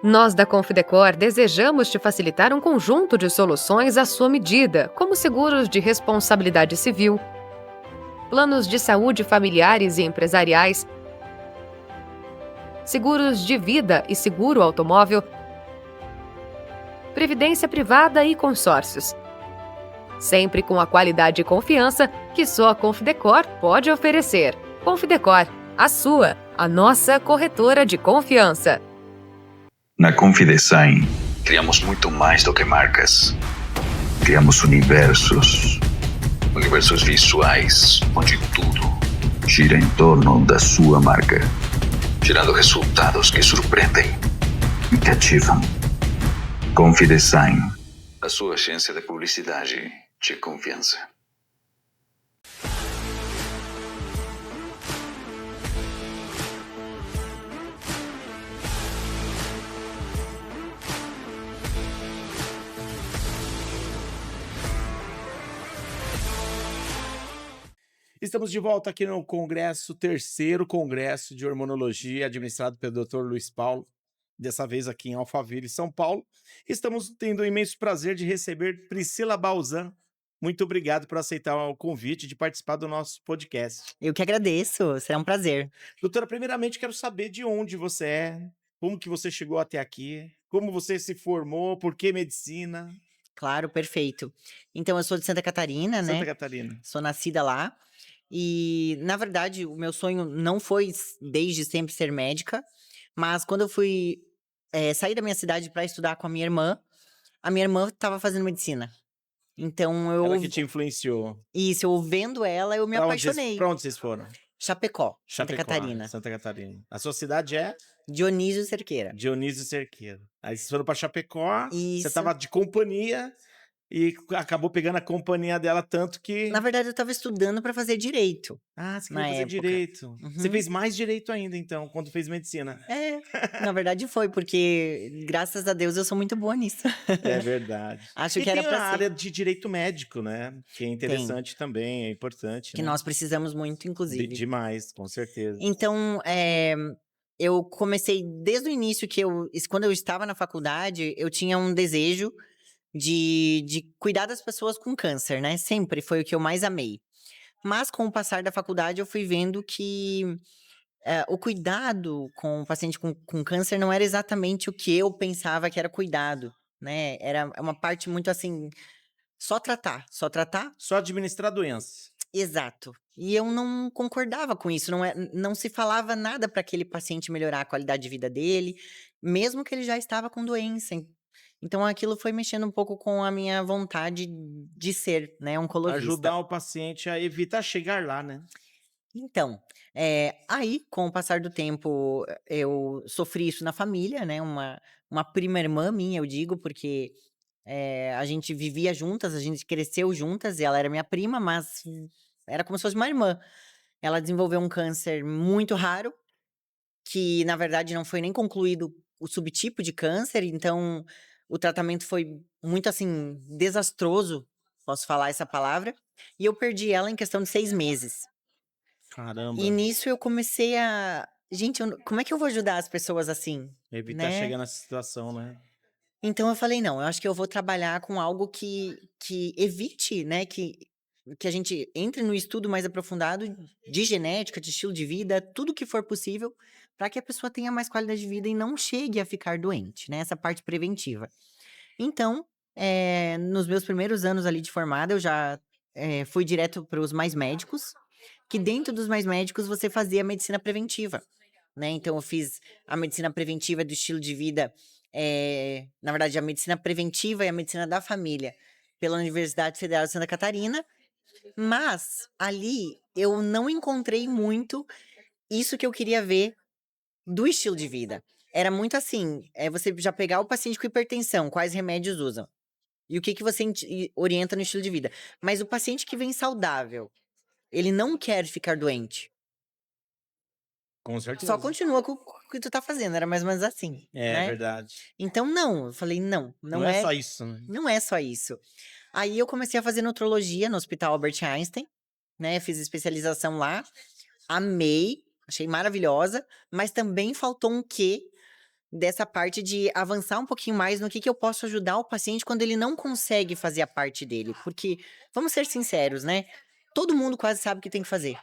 Nós da Confidecor desejamos te facilitar um conjunto de soluções à sua medida, como seguros de responsabilidade civil, planos de saúde familiares e empresariais, seguros de vida e seguro automóvel, previdência privada e consórcios. Sempre com a qualidade e confiança que só a Confidecor pode oferecer. Confidecor, a sua, a nossa corretora de confiança. Na Confidesign, criamos muito mais do que marcas. Criamos universos visuais, onde tudo gira em torno da sua marca, gerando resultados que surpreendem e cativam. Confidesign, a sua agência de publicidade de confiança. Estamos de volta aqui no congresso, terceiro congresso de hormonologia, administrado pelo Dr. Luiz Paulo, dessa vez aqui em Alphaville, São Paulo. Estamos tendo o imenso prazer de receber Priscila Balzan. Muito obrigado por aceitar o convite de participar do nosso podcast. Eu que agradeço, será um prazer. Doutora, primeiramente quero saber de onde você é, como que você chegou até aqui, como você se formou, por que medicina? Claro, perfeito. Então, eu sou de Santa Catarina, né? Santa Catarina. Sou nascida lá. E, na verdade, o meu sonho não foi desde sempre ser médica, mas quando eu fui sair da minha cidade para estudar com a minha irmã estava fazendo medicina. Então, Ela que te influenciou. Isso, eu vendo ela, eu me apaixonei. Pra onde vocês foram? Chapecó, Santa Chapecó, Catarina. Santa Catarina. A sua cidade é? Dionísio Cerqueira. Dionísio Cerqueira. Aí vocês foram pra Chapecó, você Isso. tava de companhia e acabou pegando a companhia dela tanto que... Na verdade, eu estava estudando para fazer direito. Ah, você na queria fazer época. direito. Você Uhum. fez mais direito ainda, então, quando fez medicina. Na verdade foi, porque graças a Deus eu sou muito boa nisso. É verdade. Acho E que era tem a pra ser. área de direito médico, né? Que é interessante também, é importante, Que né? nós precisamos muito, inclusive. Demais, com certeza. Então, eu comecei desde o início quando eu estava na faculdade, eu tinha um desejo de cuidar das pessoas com câncer, né? Sempre foi o que eu mais amei. Mas com o passar da faculdade, eu fui vendo que o cuidado com o paciente com câncer não era exatamente o que eu pensava que era cuidado, né? Era uma parte muito assim, só tratar. Só administrar doença. Exato. E eu não concordava com isso, não se falava nada para aquele paciente melhorar a qualidade de vida dele, mesmo que ele já estava com doença. Então aquilo foi mexendo um pouco com a minha vontade de ser, né, oncologista. Ajudar o paciente a evitar chegar lá, né? Então, aí, com o passar do tempo, eu sofri isso na família, né? Uma prima irmã minha, eu digo, porque a gente vivia juntas, a gente cresceu juntas, e ela era minha prima, mas era como se fosse uma irmã. Ela desenvolveu um câncer muito raro, que na verdade não foi nem concluído o subtipo de câncer, então o tratamento foi muito assim, desastroso, posso falar essa palavra, e eu perdi ela em questão de 6 meses. Caramba. E nisso eu comecei a gente, como é que eu vou ajudar as pessoas assim, Evitar né? chegar nessa situação, né? Então eu falei: "Não, eu acho que eu vou trabalhar com algo que evite, né, que a gente entre no estudo mais aprofundado de genética, de estilo de vida, tudo que for possível, para que a pessoa tenha mais qualidade de vida e não chegue a ficar doente", né, essa parte preventiva. Então, nos meus primeiros anos ali de formada, eu já, fui direto para os mais médicos, que dentro dos mais médicos você fazia a medicina preventiva, né. Então eu fiz a medicina preventiva do estilo de vida, na verdade a medicina preventiva e a medicina da família, pela Universidade Federal de Santa Catarina, mas ali eu não encontrei muito isso que eu queria ver do estilo de vida. Era muito assim, você já pegar o paciente com hipertensão, quais remédios usam, e o que que você orienta no estilo de vida. Mas o paciente que vem saudável, ele não quer ficar doente. Com certeza. Só continua com o que tu tá fazendo, era mais ou menos assim, É né. verdade. Então não, eu falei: "Não, Não é só isso, né? não é só isso". Aí eu comecei a fazer nutrologia no Hospital Albert Einstein, né, fiz especialização lá, amei, achei maravilhosa, mas também faltou um quê dessa parte de avançar um pouquinho mais no que eu posso ajudar o paciente quando ele não consegue fazer a parte dele. Porque, vamos ser sinceros, né? Todo mundo quase sabe o que tem que fazer.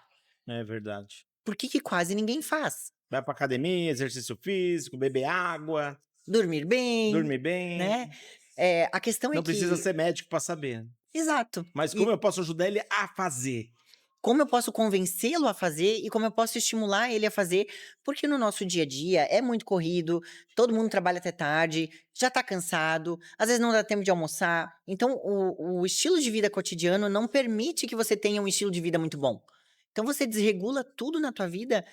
É verdade. Por que quase ninguém faz? Vai pra academia, exercício físico, beber água, Dormir bem, dormir bem. né? A questão é Não que... precisa ser médico pra saber. Exato. Mas E como eu posso ajudar ele a fazer? como eu posso convencê-lo a fazer e como eu posso estimular ele a fazer, porque no nosso dia a dia é muito corrido, todo mundo trabalha até tarde, já tá cansado, às vezes não dá tempo de almoçar. Então, o estilo de vida cotidiano não permite que você tenha um estilo de vida muito bom. Então, você desregula tudo na tua vida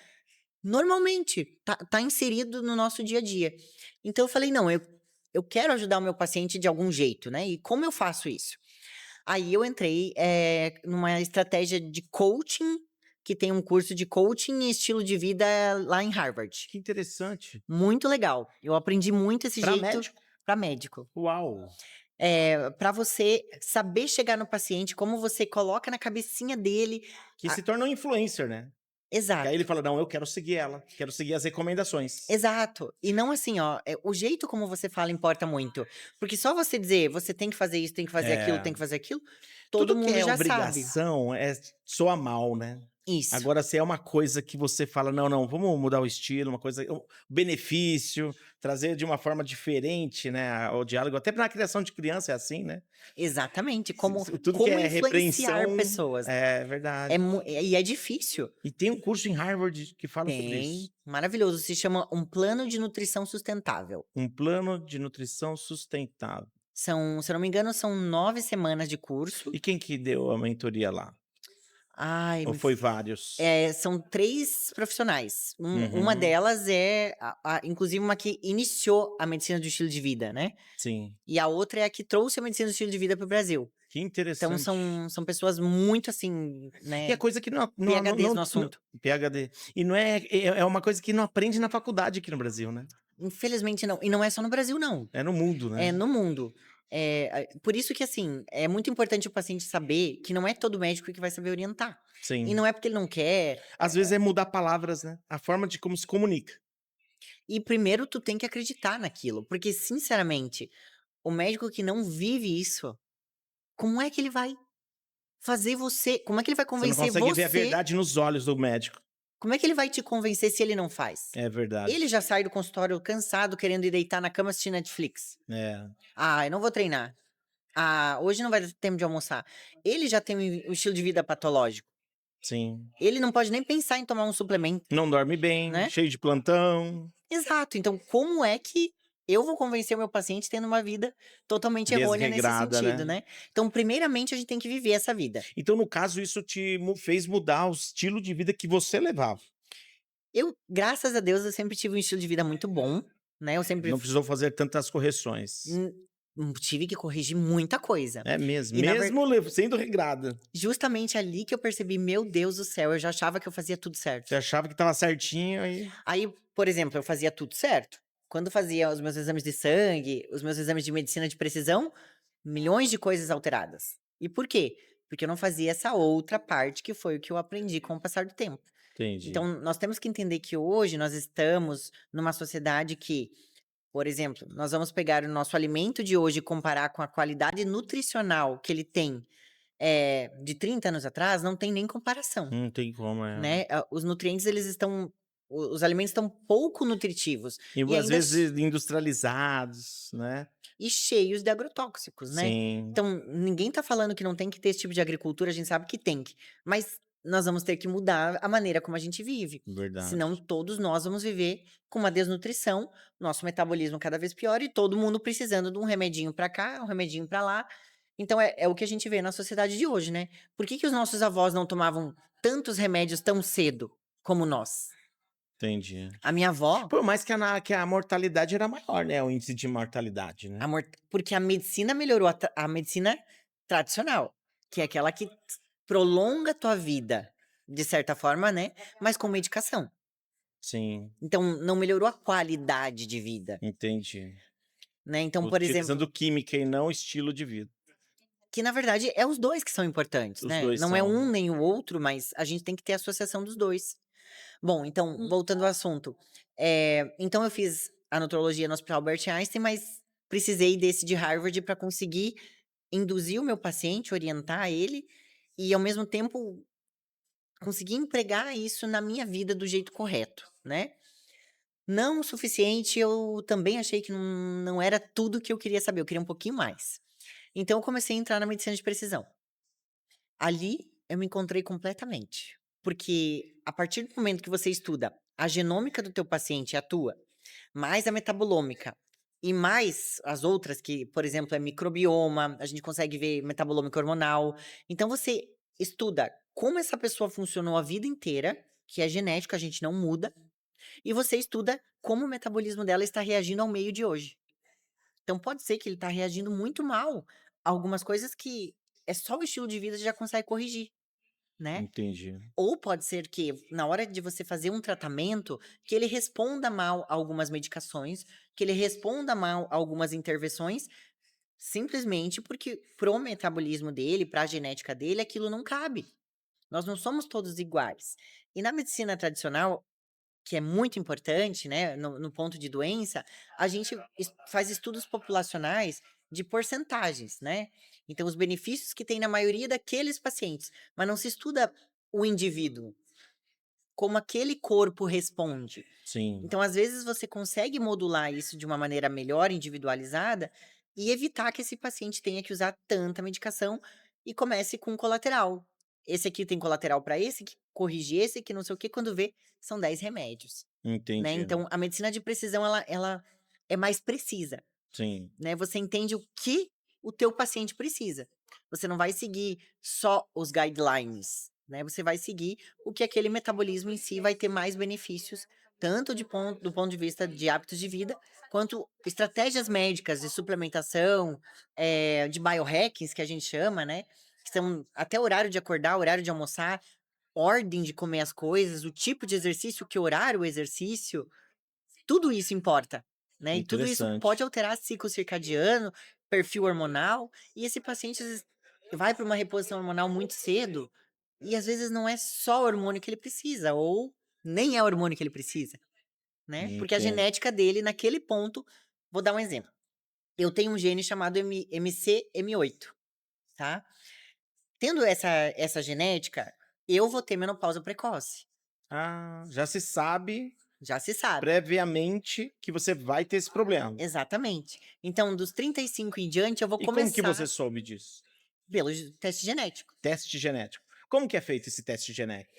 normalmente, tá inserido no nosso dia a dia. Então, eu falei, não, eu quero ajudar o meu paciente de algum jeito, né? E como eu faço isso? Aí eu entrei numa estratégia de coaching, que tem um curso de coaching e estilo de vida lá em Harvard. Que interessante. Muito legal. Eu aprendi muito esse Pra jeito médico? para médico. Uau. Para você saber chegar no paciente, como você coloca na cabecinha dele. Que se torna um influencer, né? Que Exato. aí ele fala, não, eu quero seguir ela, quero seguir as recomendações. Exato. E não assim, ó, o jeito como você fala importa muito. Porque só você dizer, você tem que fazer isso, tem que fazer aquilo, tem que fazer aquilo, todo Tudo mundo que é já sabe. obrigação soa mal, né? Isso. Agora, se é uma coisa que você fala, não, vamos mudar o estilo, uma coisa, um benefício, trazer de uma forma diferente, né, o diálogo, até na criação de criança é assim, né? Exatamente. Como Tudo que é influenciar repreensão, pessoas. é verdade. E é difícil. E tem um curso em Harvard que fala sobre Tem. isso. Maravilhoso. Se chama Um Plano de Nutrição Sustentável. Um plano de nutrição sustentável. São, se eu não me engano, são 9 semanas de curso. E quem que deu a mentoria lá? Ai, Ou foi vários? são 3 profissionais. Uma Uhum. delas é, inclusive, uma que iniciou a medicina do estilo de vida, né? Sim. E a outra é a que trouxe a medicina do estilo de vida para o Brasil. Que interessante. Então, são pessoas muito assim, né? E é coisa que não PhDs no assunto. PhD. E não é uma coisa que não aprende na faculdade aqui no Brasil, né? Infelizmente não. E não é só no Brasil, não. É no mundo, né? É no mundo. Por isso que, assim, é muito importante o paciente saber que não é todo médico que vai saber orientar. Sim. E não é porque ele não quer. Às vezes é mudar palavras, né? A forma de como se comunica. E primeiro tu tem que acreditar naquilo. Porque, sinceramente, o médico que não vive isso, como é que ele vai fazer você? Como é que ele vai Você não convencer consegue ver a você? verdade nos olhos do médico. Como é que ele vai te convencer se ele não faz? É verdade. Ele já sai do consultório cansado, querendo ir deitar na cama assistir Netflix. É. Ah, eu não vou treinar. Ah, hoje não vai dar tempo de almoçar. Ele já tem um estilo de vida patológico. Sim. Ele não pode nem pensar em tomar um suplemento. Não dorme bem, Né? cheio de plantão. Exato. Então, como é que eu vou convencer o meu paciente tendo uma vida totalmente errônea nesse Desregrada, sentido, né? né? Então, primeiramente, a gente tem que viver essa vida. Então, no caso, isso te fez mudar o estilo de vida que você levava. Graças a Deus, eu sempre tive um estilo de vida muito bom, né? Eu sempre Não precisou fazer tantas correções. tive que corrigir muita coisa. É mesmo. E na Mesmo sendo regrada. Justamente ali que eu percebi, meu Deus do céu, eu já achava que eu fazia tudo certo. Você achava que tava certinho aí. Aí, por exemplo, eu fazia tudo certo. Quando fazia os meus exames de sangue, os meus exames de medicina de precisão, milhões de coisas alteradas. E por quê? Porque eu não fazia essa outra parte que foi o que eu aprendi com o passar do tempo. Entendi. Então, nós temos que entender que hoje nós estamos numa sociedade que, por exemplo, nós vamos pegar o nosso alimento de hoje e comparar com a qualidade nutricional que ele tem de 30 anos atrás, não tem nem comparação, Não tem como, né? Os nutrientes, os alimentos estão pouco nutritivos. E às ainda vezes industrializados, né? e cheios de agrotóxicos, né? Sim. Então, ninguém tá falando que não tem que ter esse tipo de agricultura, a gente sabe que tem que. Mas nós vamos ter que mudar a maneira como a gente vive. Verdade. Senão, todos nós vamos viver com uma desnutrição, nosso metabolismo cada vez pior e todo mundo precisando de um remedinho pra cá, um remedinho pra lá. Então, é o que a gente vê na sociedade de hoje, né? Por que os nossos avós não tomavam tantos remédios tão cedo como nós? Entendi. A minha avó... Por mais que a mortalidade era maior, né? O índice de mortalidade, né? Porque a medicina melhorou, a medicina tradicional, que é aquela que prolonga a tua vida, de certa forma, né? Mas com medicação. Sim. Então, não melhorou a qualidade de vida, Entendi. né? Então, por exemplo... Utilizando química e não estilo de vida. Que, na verdade, é os dois que são importantes, Os né? dois Não é são. um nem o outro, mas a gente tem que ter a associação dos dois. Bom, então, voltando ao assunto. Então, eu fiz a nutrologia no Hospital Albert Einstein, mas precisei desse de Harvard para conseguir induzir o meu paciente, orientar ele e, ao mesmo tempo, conseguir empregar isso na minha vida do jeito correto, né? Não o suficiente, eu também achei que não era tudo que eu queria saber, eu queria um pouquinho mais. Então, eu comecei a entrar na medicina de precisão. Ali, eu me encontrei completamente. Porque a partir do momento que você estuda a genômica do teu paciente e a tua, mais a metabolômica e mais as outras, que, por exemplo, é microbioma, a gente consegue ver metabolômica hormonal. Então, você estuda como essa pessoa funcionou a vida inteira, que é genético, a gente não muda, e você estuda como o metabolismo dela está reagindo ao meio de hoje. Então, pode ser que ele está reagindo muito mal a algumas coisas que é só o estilo de vida que já consegue corrigir, né? Entendi. Ou pode ser que, na hora de você fazer um tratamento, que ele responda mal a algumas medicações, que ele responda mal a algumas intervenções, simplesmente porque pro metabolismo dele, pra genética dele, aquilo não cabe. Nós não somos todos iguais. E na medicina tradicional, que é muito importante, né, no ponto de doença, a gente faz estudos populacionais de porcentagens, né? Então, os benefícios que tem na maioria daqueles pacientes, mas não se estuda o indivíduo, como aquele corpo responde. Sim. Então, às vezes, você consegue modular isso de uma maneira melhor, individualizada, e evitar que esse paciente tenha que usar tanta medicação e comece com colateral. Esse aqui tem colateral para esse, que corrige esse, que não sei o que, quando vê, são 10 remédios, né? Entendi. Então, a medicina de precisão, ela é mais precisa, Sim. né? Você entende o que o teu paciente precisa. Você não vai seguir só os guidelines, né? Você vai seguir o que aquele metabolismo em si vai ter mais benefícios, tanto do ponto de vista de hábitos de vida, quanto estratégias médicas de suplementação, de biohackings, que a gente chama, né? Que são até horário de acordar, horário de almoçar, ordem de comer as coisas, o tipo de exercício, que horário o exercício, tudo isso importa, né? E tudo isso Interessante. pode alterar ciclo circadiano, perfil hormonal, e esse paciente às vezes vai para uma reposição hormonal muito cedo, e às vezes não é só o hormônio que ele precisa, ou nem é o hormônio que ele precisa, né? Porque a Entendo. genética dele, naquele ponto, vou dar um exemplo. Eu tenho um gene chamado MCM8, tá? Tendo essa genética, eu vou ter menopausa precoce. Ah, já se sabe Já se sabe. previamente que você vai ter esse problema. Exatamente. Então, dos 35 em diante, eu vou E começar como que você soube disso? pelo teste genético. Teste genético. Como que é feito esse teste genético?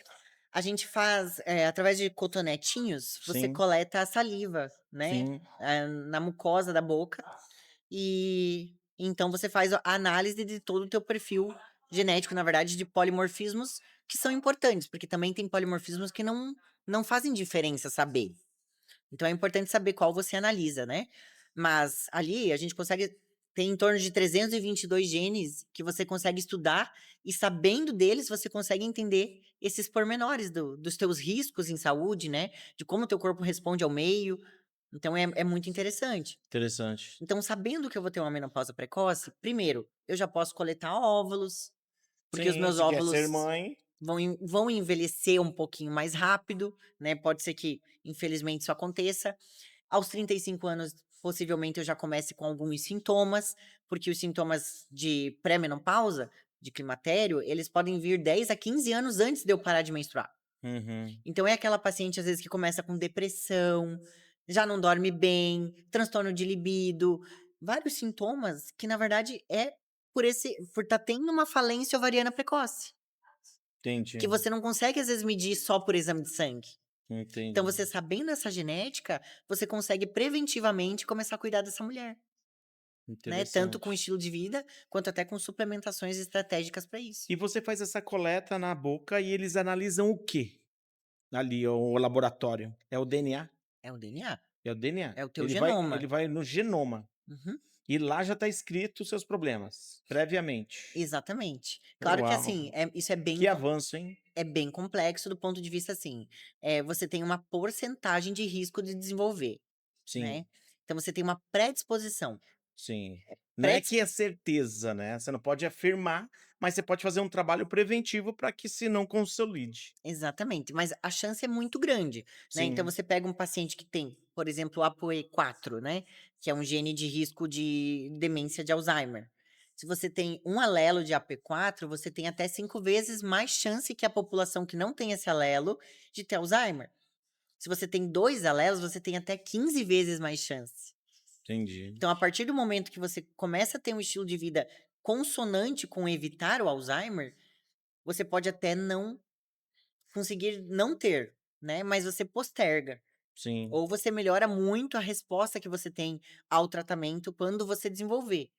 A gente faz, através de cotonetinhos, você Sim. coleta a saliva, né? Sim. Na mucosa da boca. E então você faz a análise de todo o teu perfil genético, na verdade, de polimorfismos que são importantes, porque também tem polimorfismos que não fazem diferença saber. Então é importante saber qual você analisa, né? Mas ali a gente consegue ter em torno de 322 genes que você consegue estudar e sabendo deles você consegue entender esses pormenores dos teus riscos em saúde, né? De como o teu corpo responde ao meio. Então é muito interessante. Interessante. Então, sabendo que eu vou ter uma menopausa precoce, primeiro, eu já posso coletar óvulos, porque os Sim, meus se quer óvulos ser mãe. vão envelhecer um pouquinho mais rápido, né? Pode ser que, infelizmente, isso aconteça. Aos 35 anos, possivelmente, eu já comece com alguns sintomas, porque os sintomas de pré-menopausa, de climatério, eles podem vir 10 a 15 anos antes de eu parar de menstruar. Uhum. Então, é aquela paciente, às vezes, que começa com depressão, já não dorme bem, transtorno de libido, vários sintomas que, na verdade, é por estar tendo uma falência ovariana precoce. Entendi. Que você não consegue, às vezes, medir só por exame de sangue. Entendi. Então, você sabendo essa genética, você consegue preventivamente começar a cuidar dessa mulher, né? Tanto com Interessante. estilo de vida, quanto até com suplementações estratégicas para isso. E você faz essa coleta na boca e eles analisam o quê? Ali, o laboratório. É o DNA? É o DNA, É o DNA. é o teu Ele genoma. vai no genoma. Uhum, E lá já tá escrito os seus problemas, previamente. exatamente. Claro que, Uau. assim, isso é Que avanço, hein? é bem complexo do ponto de vista, assim, você tem uma porcentagem de risco de desenvolver, Sim, né? Então, você tem uma predisposição. Sim. Não é Predis que é certeza, né? Você não pode afirmar, mas você pode fazer um trabalho preventivo para que se não consolide. Exatamente, mas a chance é muito grande, né, então Sim, você pega um paciente que tem, por exemplo, o APOE4, né, que é um gene de risco de demência de Alzheimer. Se você tem um alelo de APOE4, você tem até 5 vezes mais chance que a população que não tem esse alelo de ter Alzheimer. Se você tem 2 alelos, você tem até 15 vezes mais chance. entendi. Então, a partir do momento que você começa a ter um estilo de vida consonante com evitar o Alzheimer, você pode até não conseguir não ter, né, mas você posterga. Sim, Ou você melhora muito a resposta que você tem ao tratamento quando você desenvolver.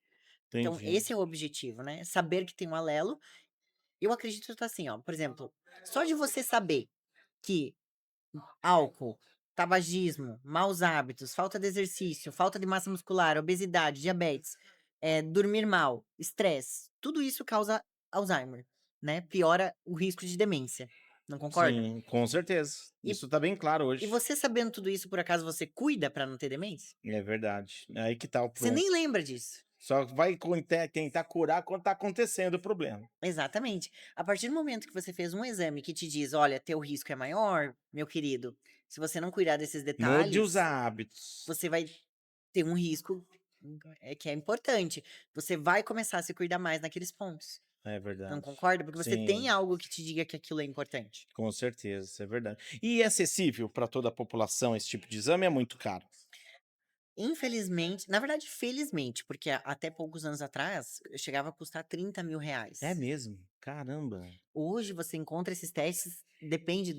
Então, entendi. esse é o objetivo, né? Saber que tem um alelo. Eu acredito que assim, ó, por exemplo, só de você saber que álcool, tabagismo, maus hábitos, falta de exercício, falta de massa muscular, obesidade, diabetes, dormir mal, estresse, tudo isso causa Alzheimer, né? Piora o risco de demência. Não concorda? Sim, com certeza. E Isso tá bem claro E hoje. você sabendo tudo isso, por acaso você cuida pra não ter demência? É verdade. É aí que tá o Você ponto. nem lembra disso. Só vai tentar curar quando tá acontecendo o problema. Exatamente. A partir do momento que você fez um exame que te diz: "Olha, teu risco é maior, meu querido, se você não cuidar desses Mude os detalhes, hábitos. você vai ter um risco, que é importante. Você vai começar a se cuidar mais naqueles pontos". É Não verdade. concorda? Porque você tem Sim, algo que te diga que aquilo é importante. com certeza, isso é verdade. E é acessível para toda a população esse tipo de exame? É muito caro? Infelizmente, na verdade, felizmente, porque até poucos anos atrás, chegava a custar É R$ 30.000. mesmo? Caramba. Hoje você encontra esses testes, depende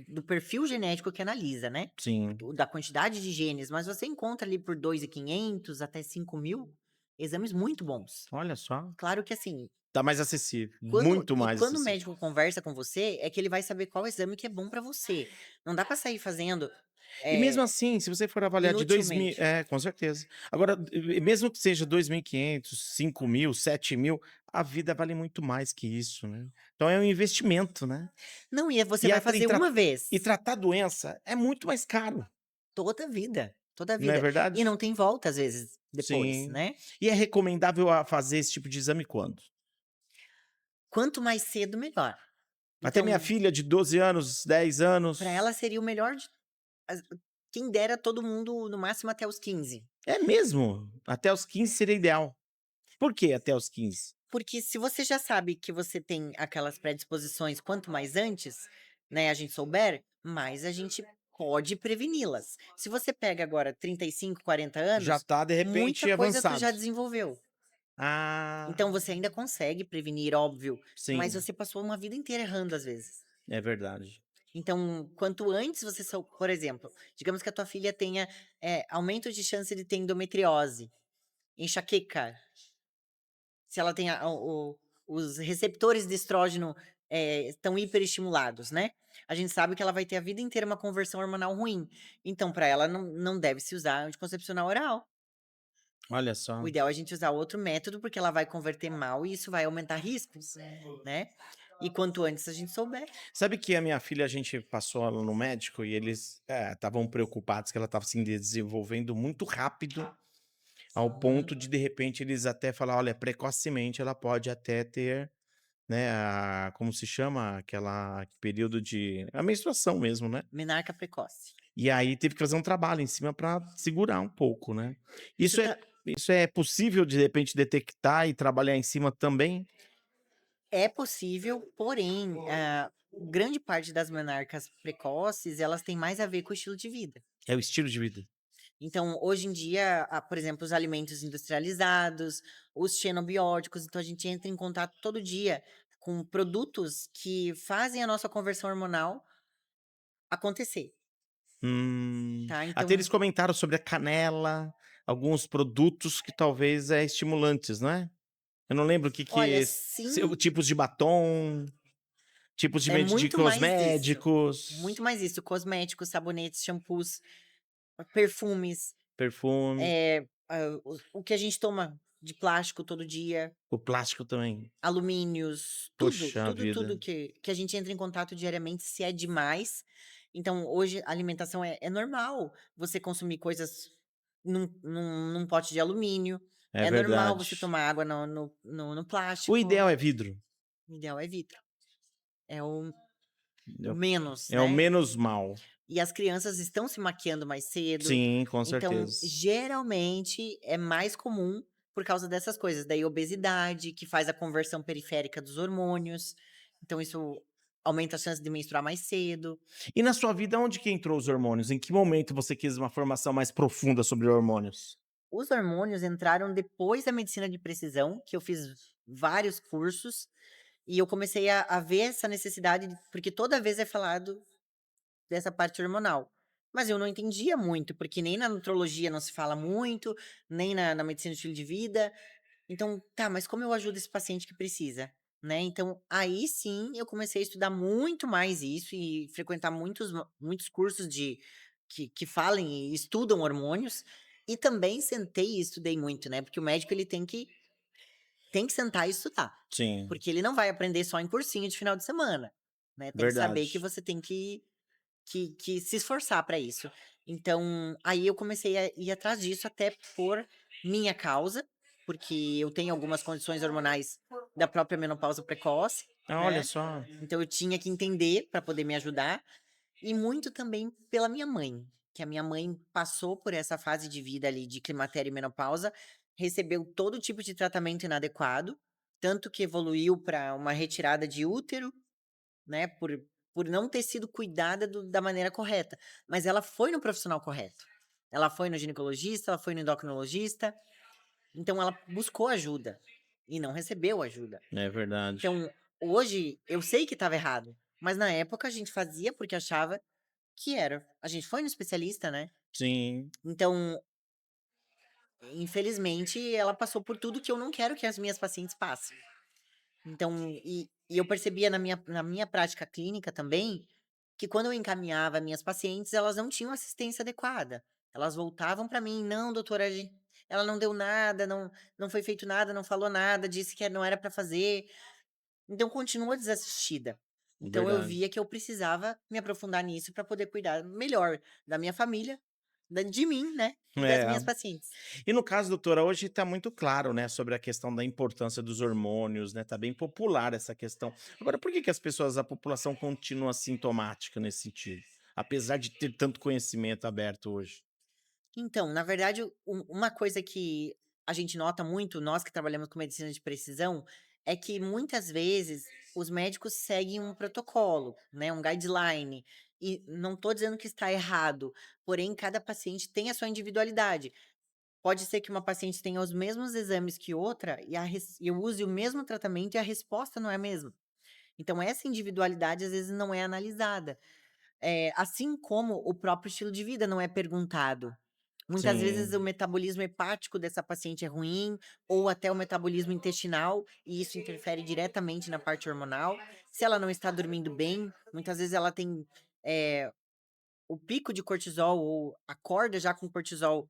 do perfil genético que analisa, né? Sim, Da quantidade de genes, mas você encontra ali por 2.500 até 5.000 exames muito bons. olha só. Claro que assim, Tá mais acessível, quando, muito e mais quando o acessível. médico conversa com você, é que ele vai saber qual exame que é bom pra você. Não dá pra sair fazendo E mesmo é, assim, se você for avaliar de 2.000, inutilmente. com certeza. Agora, mesmo que seja 2.500, 5.000, 7.000, a vida vale muito mais que isso, né. Então é um investimento, né. Não, e você E vai a tra fazer uma e vez, tratar a doença é muito mais caro, toda a vida, toda a não é vida. E verdade? não tem volta às vezes depois, Sim. né? E é recomendável a fazer esse tipo de exame quando? Quanto mais cedo, melhor. Até minha Então, filha de 12 anos, 10 para anos. ela seria o melhor de as quem dera todo mundo no máximo até os 15. É mesmo? Até os 15 seria ideal. Por que até os 15? Porque se você já sabe que você tem aquelas predisposições, quanto mais antes, né, a gente souber, mais a gente pode preveni-las. Se você pega agora 35, 40 Já anos, tá, de repente, muita coisa tu já avançado. desenvolveu. Ah, Então você ainda consegue prevenir, óbvio, mas sim, você passou uma vida inteira errando às vezes. é verdade. Então, quanto antes você por exemplo, digamos que a tua filha tenha, aumento de chance de ter endometriose, enxaqueca, se ela tem os receptores de estrógeno, estão hiperestimulados, né, a gente sabe que ela vai ter a vida inteira uma conversão hormonal ruim, então para ela não deve se usar anticoncepcional oral. Olha O só. ideal é a gente usar outro método, porque ela vai converter mal e isso vai aumentar riscos, né. E quanto antes a gente souber. Sabe que a minha filha, a gente passou ela no médico e eles, estavam preocupados que ela estava se desenvolvendo muito rápido, ao ponto de repente, eles até falaram: "Olha, precocemente ela pode até ter, né, a como se chama? Aquela período de a menstruação mesmo, né". Menarca precoce. E aí teve que fazer um trabalho em cima para segurar um pouco, né. Isso Isso é tá isso é possível de repente detectar e trabalhar em cima também? É possível, porém, grande parte das menarcas precoces, elas têm mais a ver com o estilo de vida. É o estilo de vida. Então, hoje em dia, por exemplo, os alimentos industrializados, os xenobióticos, então a gente entra em contato todo dia com produtos que fazem a nossa conversão hormonal acontecer, tá? Até Então, eles comentaram sobre a canela, alguns produtos que talvez estimulantes, não é? Eu não lembro o que olha, se sim, tipos de batom, tipos é de muito mais isso. cosméticos, Muito mais isso. Cosméticos, sabonetes, shampoos, perfumes. perfume, O que a gente toma de plástico todo dia, o plástico também. alumínios, tudo, Poxa tudo, vida. tudo que a gente entra em contato diariamente, se é demais. Então, hoje, a alimentação é normal você consumir coisas. num pote de alumínio. É É normal você verdade. tomar água no O plástico. ideal é vidro. O ideal é vidro. É o É o menos, é o né? menos mal. E as crianças estão se maquiando mais cedo. Sim, com Então, certeza. geralmente, é mais comum por causa dessas coisas. Daí, obesidade, que faz a conversão periférica dos hormônios. Então, isso aumenta a chance de menstruar mais cedo. E na sua vida, onde que entrou os hormônios? Em que momento você quis uma formação mais profunda sobre hormônios? Os hormônios entraram depois da medicina de precisão, que eu fiz vários cursos. E eu comecei a ver essa necessidade, porque toda vez é falado dessa parte hormonal. Mas eu não entendia muito, porque nem na nutrologia não se fala muito, nem na medicina de estilo de vida. Então, tá, mas como eu ajudo esse paciente que precisa? Né? Então, aí sim eu comecei a estudar muito mais isso e frequentar muitos cursos que falem e estudam hormônios. E também sentei e estudei muito, né? Porque o médico ele tem que sentar e estudar. Sim, Porque ele não vai aprender só em cursinho de final de semana. Né? Tem que saber que verdade. você tem que se esforçar para isso. Então, aí eu comecei a ir atrás disso até por minha causa, porque eu tenho algumas condições hormonais da própria menopausa precoce, Ah, olha né? só. Então eu tinha que entender para poder me ajudar e muito também pela minha mãe, que a minha mãe passou por essa fase de vida ali de climatério e menopausa, recebeu todo tipo de tratamento inadequado, tanto que evoluiu para uma retirada de útero, né, por não ter sido cuidada da maneira correta. Mas ela foi no profissional correto. Ela foi no ginecologista, ela foi no endocrinologista, então ela buscou ajuda e não recebeu ajuda. É verdade. Então, hoje eu sei que estava errado, mas na época a gente fazia porque achava que era. A gente foi no especialista, né? Sim, Então, infelizmente, ela passou por tudo que eu não quero que as minhas pacientes passem. Então, e eu percebia na minha prática clínica também, que quando eu encaminhava minhas pacientes, elas não tinham assistência adequada. Elas voltavam para mim: "Não, doutora, ela não deu nada, não foi feito nada, não falou nada, disse que não era para fazer". Então continua desassistida. Então eu verdade. via que eu precisava me aprofundar nisso para poder cuidar melhor da minha família, de mim, né, e das É. minhas pacientes. E no caso, doutora, hoje está muito claro, né, sobre a questão da importância dos hormônios, né? Tá bem popular essa questão. Agora, por que que as pessoas, a população continua sintomática nesse sentido? Apesar de ter tanto conhecimento aberto hoje. Então, na verdade, uma coisa que a gente nota muito, nós que trabalhamos com medicina de precisão, é que muitas vezes os médicos seguem um protocolo, né, um guideline. E não estou dizendo que está errado, porém, cada paciente tem a sua individualidade. Pode ser que uma paciente tenha os mesmos exames que outra e use o mesmo tratamento e a resposta não é a mesma. Então, essa individualidade às vezes não é analisada. Assim como o próprio estilo de vida não é perguntado. Muitas vezes o Sim, metabolismo hepático dessa paciente é ruim, ou até o metabolismo intestinal, e isso interfere diretamente na parte hormonal. Se ela não está dormindo bem, muitas vezes ela tem eh, o pico de cortisol ou acorda já com cortisol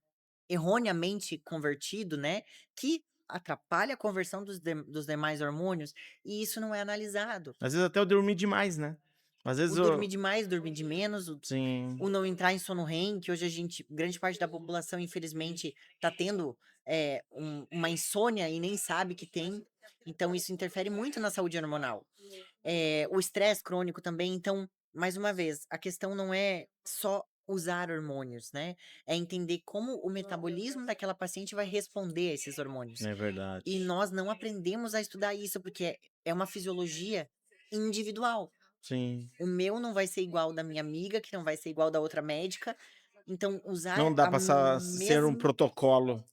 erroneamente convertido, né? Que atrapalha a conversão dos demais hormônios, e isso não é analisado. às vezes até eu dormi demais, né? Às O vezes dormir eu demais, dormir de menos, o sim, não entrar em sono REM, que hoje grande parte da população, infelizmente, está tendo uma insônia e nem sabe que tem. Então, isso interfere muito na saúde hormonal. O estresse crônico também. Então, mais uma vez, a questão não é só usar hormônios, né? É entender como o metabolismo daquela paciente vai responder a esses hormônios. é E verdade. nós não aprendemos a estudar isso, porque é uma fisiologia individual. Sim. O meu não vai ser igual da minha amiga, que não vai ser igual da outra médica. Então, Não usar dá a para ser um mesma. protocolo.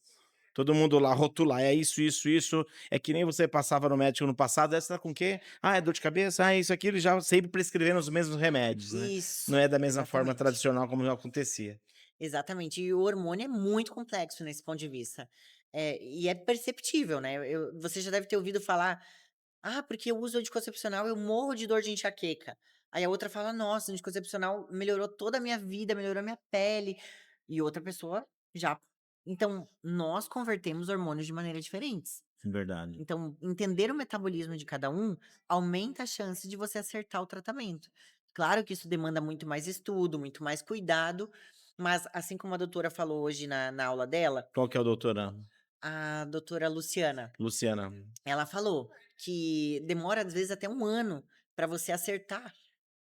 Todo mundo lá rotular, é isso, isso, isso. É que nem você passava no médico no passado, essa tá com o quê? Ah, é dor de cabeça? Ah, isso, aquilo, já sempre prescrevendo os mesmos remédios, né? Não Isso, é da mesma forma exatamente. tradicional como já acontecia. Exatamente. E o hormônio é muito complexo nesse ponto de vista. E é perceptível, né? Você já deve ter ouvido falar: "Ah, porque eu uso anticoncepcional, eu morro de dor de enxaqueca". Aí a outra fala: "Nossa, o anticoncepcional melhorou toda a minha vida, melhorou a minha pele". E outra pessoa já. Então, nós convertemos hormônios de maneiras diferentes. Verdade. Então, entender o metabolismo de cada um aumenta a chance de você acertar o tratamento. Claro que isso demanda muito mais estudo, muito mais cuidado, Mas, assim como a doutora falou hoje na aula dela, Qual que é o doutorando? a doutora Luciana, Luciana. ela falou que demora, às vezes, até 1 ano para você acertar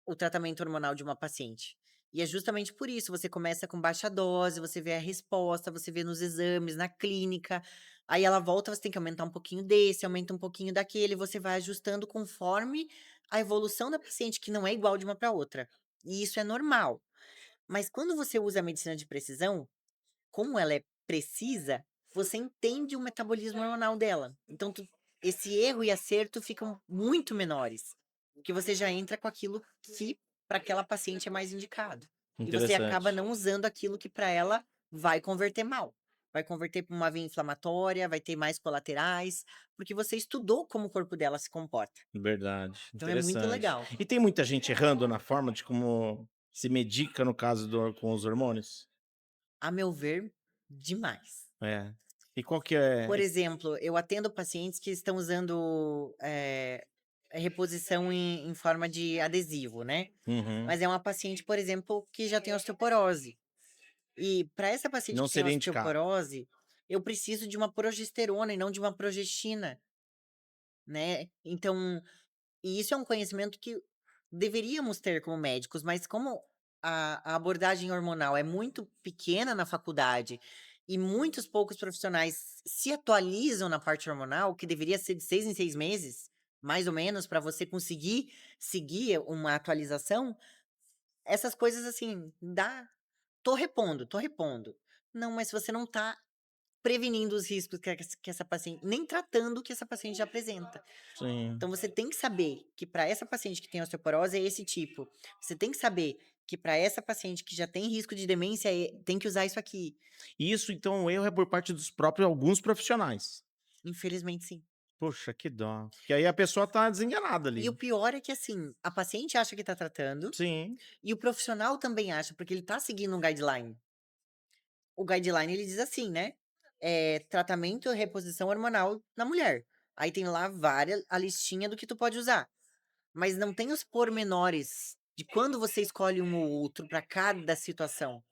o tratamento hormonal de uma paciente. E é justamente por isso, você começa com baixa dose, você vê a resposta, você vê nos exames, na clínica, aí ela volta, você tem que aumentar um pouquinho desse, aumenta um pouquinho daquele, você vai ajustando conforme a evolução da paciente, que não é igual de uma para outra. E isso é normal. Mas quando você usa a medicina de precisão, como ela é precisa, você entende o metabolismo hormonal dela. Então, esse erro e acerto ficam muito menores, porque você já entra com aquilo que para aquela paciente é mais indicado. E você acaba Interessante. não usando aquilo que para ela vai converter mal. Vai converter para uma via inflamatória, vai ter mais colaterais, porque você estudou como o corpo dela se comporta. Verdade, Então é muito interessante. legal. E tem muita gente errando na forma de como se medica, no caso com os hormônios? A meu ver, demais. É. E qual que Por é exemplo, eu atendo pacientes que estão usando, reposição em forma de adesivo, né. uhum. Mas é uma paciente, por exemplo, que já tem osteoporose. E para essa paciente Não que tem seria indicado. osteoporose, eu preciso de uma progesterona e não de uma progestina, né. Então, e isso é um conhecimento que deveríamos ter como médicos, mas como a abordagem hormonal é muito pequena na faculdade e muitos poucos profissionais se atualizam na parte hormonal, que deveria ser de 6 em 6 meses, mais ou menos, para você conseguir seguir uma atualização, essas coisas assim, tô repondo, tô repondo. Não, mas você não tá prevenindo os riscos que essa paciente, nem tratando o que essa paciente já apresenta. Sim. Então você tem que saber que para essa paciente que tem osteoporose é esse tipo. Você tem que saber que para essa paciente que já tem risco de demência tem que usar isso aqui. Isso, então, o erro é por parte dos próprios alguns profissionais. Infelizmente, sim. Poxa, que dó. Que aí a pessoa tá desenganada E o ali. pior é que assim, a paciente acha que tá tratando Sim, e o profissional também acha, porque ele tá seguindo um guideline. O guideline ele diz assim, né? Tratamento e reposição hormonal na mulher. Aí tem lá várias a listinha do que tu pode usar. Mas não tem os pormenores de quando você escolhe um ou outro para cada situação.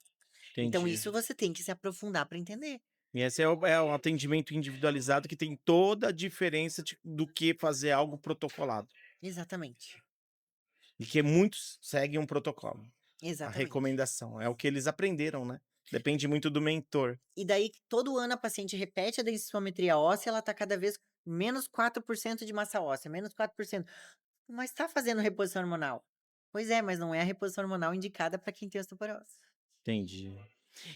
Então entendi. isso você tem que se aprofundar para entender. E esse é o atendimento individualizado que tem toda a diferença do que fazer algo protocolado. Exatamente, E que muitos seguem um protocolo. A exatamente. recomendação. É o que eles aprenderam, né? Depende muito do mentor. E daí todo ano a paciente repete a densitometria óssea, ela tá cada vez menos 4% de massa óssea, menos 4%. Mas tá fazendo reposição hormonal. Pois é, mas não é a reposição hormonal indicada para quem tem osteoporose. Entendi.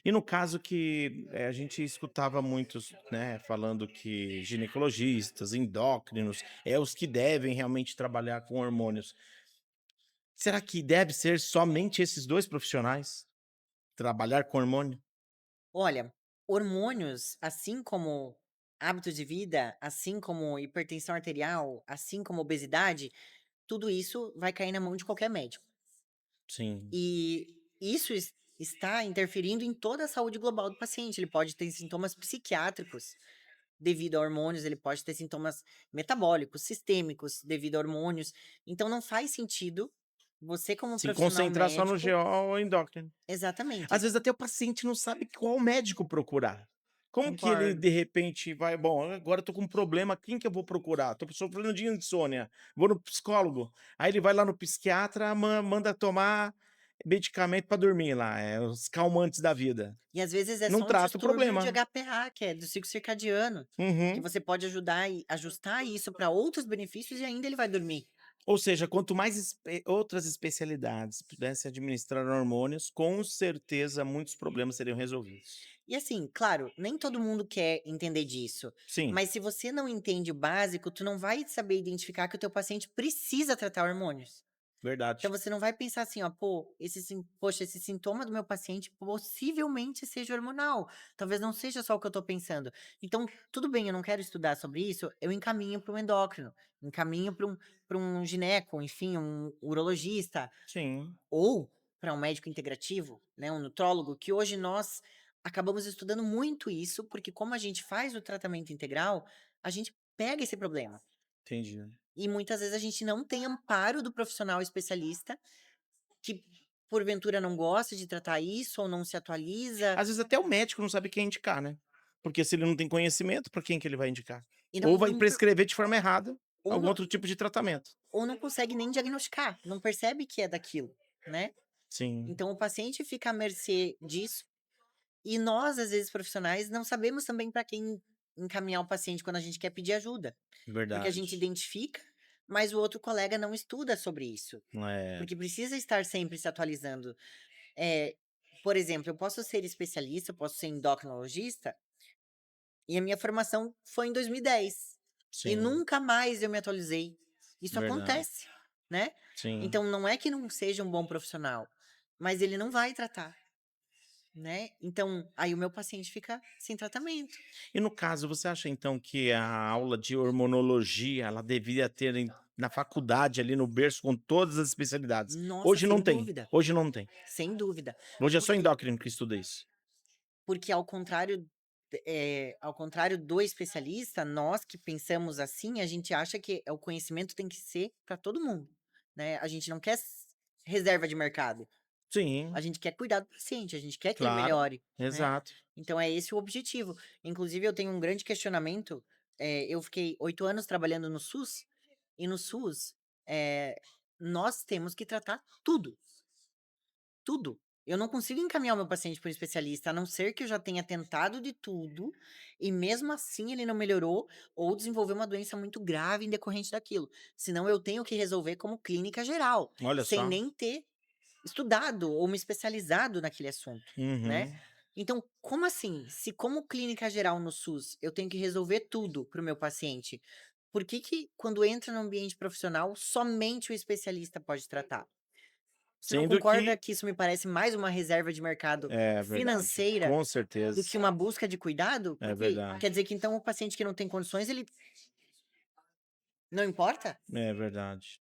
E no caso que a gente escutava muitos, né, falando que ginecologistas, endócrinos, os que devem realmente trabalhar com hormônios. Será que deve ser somente esses 2 profissionais? Trabalhar com hormônio? Olha, hormônios, assim como hábitos de vida, assim como hipertensão arterial, assim como obesidade, tudo isso vai cair na mão de qualquer médico. Sim, E isso está interferindo em toda a saúde global do paciente. Ele pode ter sintomas psiquiátricos devido a hormônios, ele pode ter sintomas metabólicos, sistêmicos devido a hormônios. Então não faz sentido você, como se profissional concentrar só no médico, GO ou endócrino. Às exatamente, vezes até o paciente não sabe qual médico procurar. Como que ele, concordo. de repente, vai, bom, agora eu tô com um problema, quem que eu vou procurar? Tô sofrendo de insônia, vou no psicólogo. Aí ele vai lá no psiquiatra, manda tomar medicamento pra dormir lá, os calmantes da vida. E às vezes é Não só um trata o distúrbio de problema. HPA, que é do ciclo circadiano, que Uhum. você pode ajudar e ajustar isso para outros benefícios e ainda ele vai dormir. Ou seja, quanto mais outras especialidades pudessem administrar hormônios, com certeza muitos problemas seriam resolvidos. E assim, claro, nem todo mundo quer entender disso, Sim, mas se você não entende o básico, tu não vai saber identificar que o teu paciente precisa tratar hormônios. Então verdade. você não vai pensar assim, ó, pô, poxa, esse sintoma do meu paciente possivelmente seja hormonal. Talvez não seja só o que eu tô pensando. Então, tudo bem, eu não quero estudar sobre isso, eu encaminho para um endócrino, encaminho para um gineco, enfim, um urologista, Sim, ou para um médico integrativo, né, um nutrólogo, que hoje nós acabamos estudando muito isso, porque como a gente faz o tratamento integral, a gente pega esse problema. entendi. E muitas vezes a gente não tem amparo do profissional especialista que porventura não gosta de tratar isso ou não se atualiza Às vezes até o médico não sabe quem indicar, né. Porque se ele não tem conhecimento, para quem que ele vai indicar? e Ou vai não prescrever de forma errada ou algum não outro tipo de tratamento. ou não consegue nem diagnosticar, não percebe que é daquilo, né. Sim, Então o paciente fica à mercê disso, e nós, às vezes, profissionais, não sabemos também para quem encaminhar o paciente quando a gente quer pedir ajuda, porque a gente verdade. identifica, mas o outro colega não estuda sobre isso, É, porque precisa estar sempre se atualizando. Eh, por exemplo, eu posso ser especialista, eu posso ser endocrinologista, e a minha formação foi em 2010, e sim, nunca mais eu me atualizei. Isso verdade. acontece, né. Sim. Então não é que não seja um bom profissional, mas ele não vai tratar, né. Então, aí o meu paciente fica sem tratamento. E no caso, você acha então que a aula de hormonologia, ela devia ter na faculdade, ali no berço, com todas as especialidades? Nossa, Hoje não sem tem, dúvida, hoje não tem. sem dúvida. Hoje é só Porque endócrino que estuda isso. porque ao contrário do especialista, nós que pensamos assim, a gente acha que o conhecimento tem que ser para todo mundo, né. A gente não quer reserva de mercado. A Sim, gente quer cuidar do paciente, a gente quer que ele claro, melhore, né. exato. Então é esse o objetivo. Inclusive eu tenho um grande questionamento, eu fiquei 8 anos trabalhando no SUS, e no SUS, nós temos que tratar tudo, tudo. Eu não consigo encaminhar o meu paciente para um especialista, a não ser que eu já tenha tentado de tudo, e mesmo assim ele não melhorou, ou desenvolveu uma doença muito grave em decorrente daquilo. Senão eu tenho que resolver como clínica geral, Olha sem só. nem ter estudado ou me especializado naquele assunto, né. Uhum. Então, como assim? Se como clínica geral no SUS, eu tenho que resolver tudo para o meu paciente, por que que quando entra no ambiente profissional, somente o especialista pode tratar? Você não Sendo concorda que que isso me parece mais uma reserva de mercado é verdade, financeira com do certeza, que uma busca de cuidado? é Porque quer verdade, dizer que então o paciente que não tem condições, ele não importa? é verdade.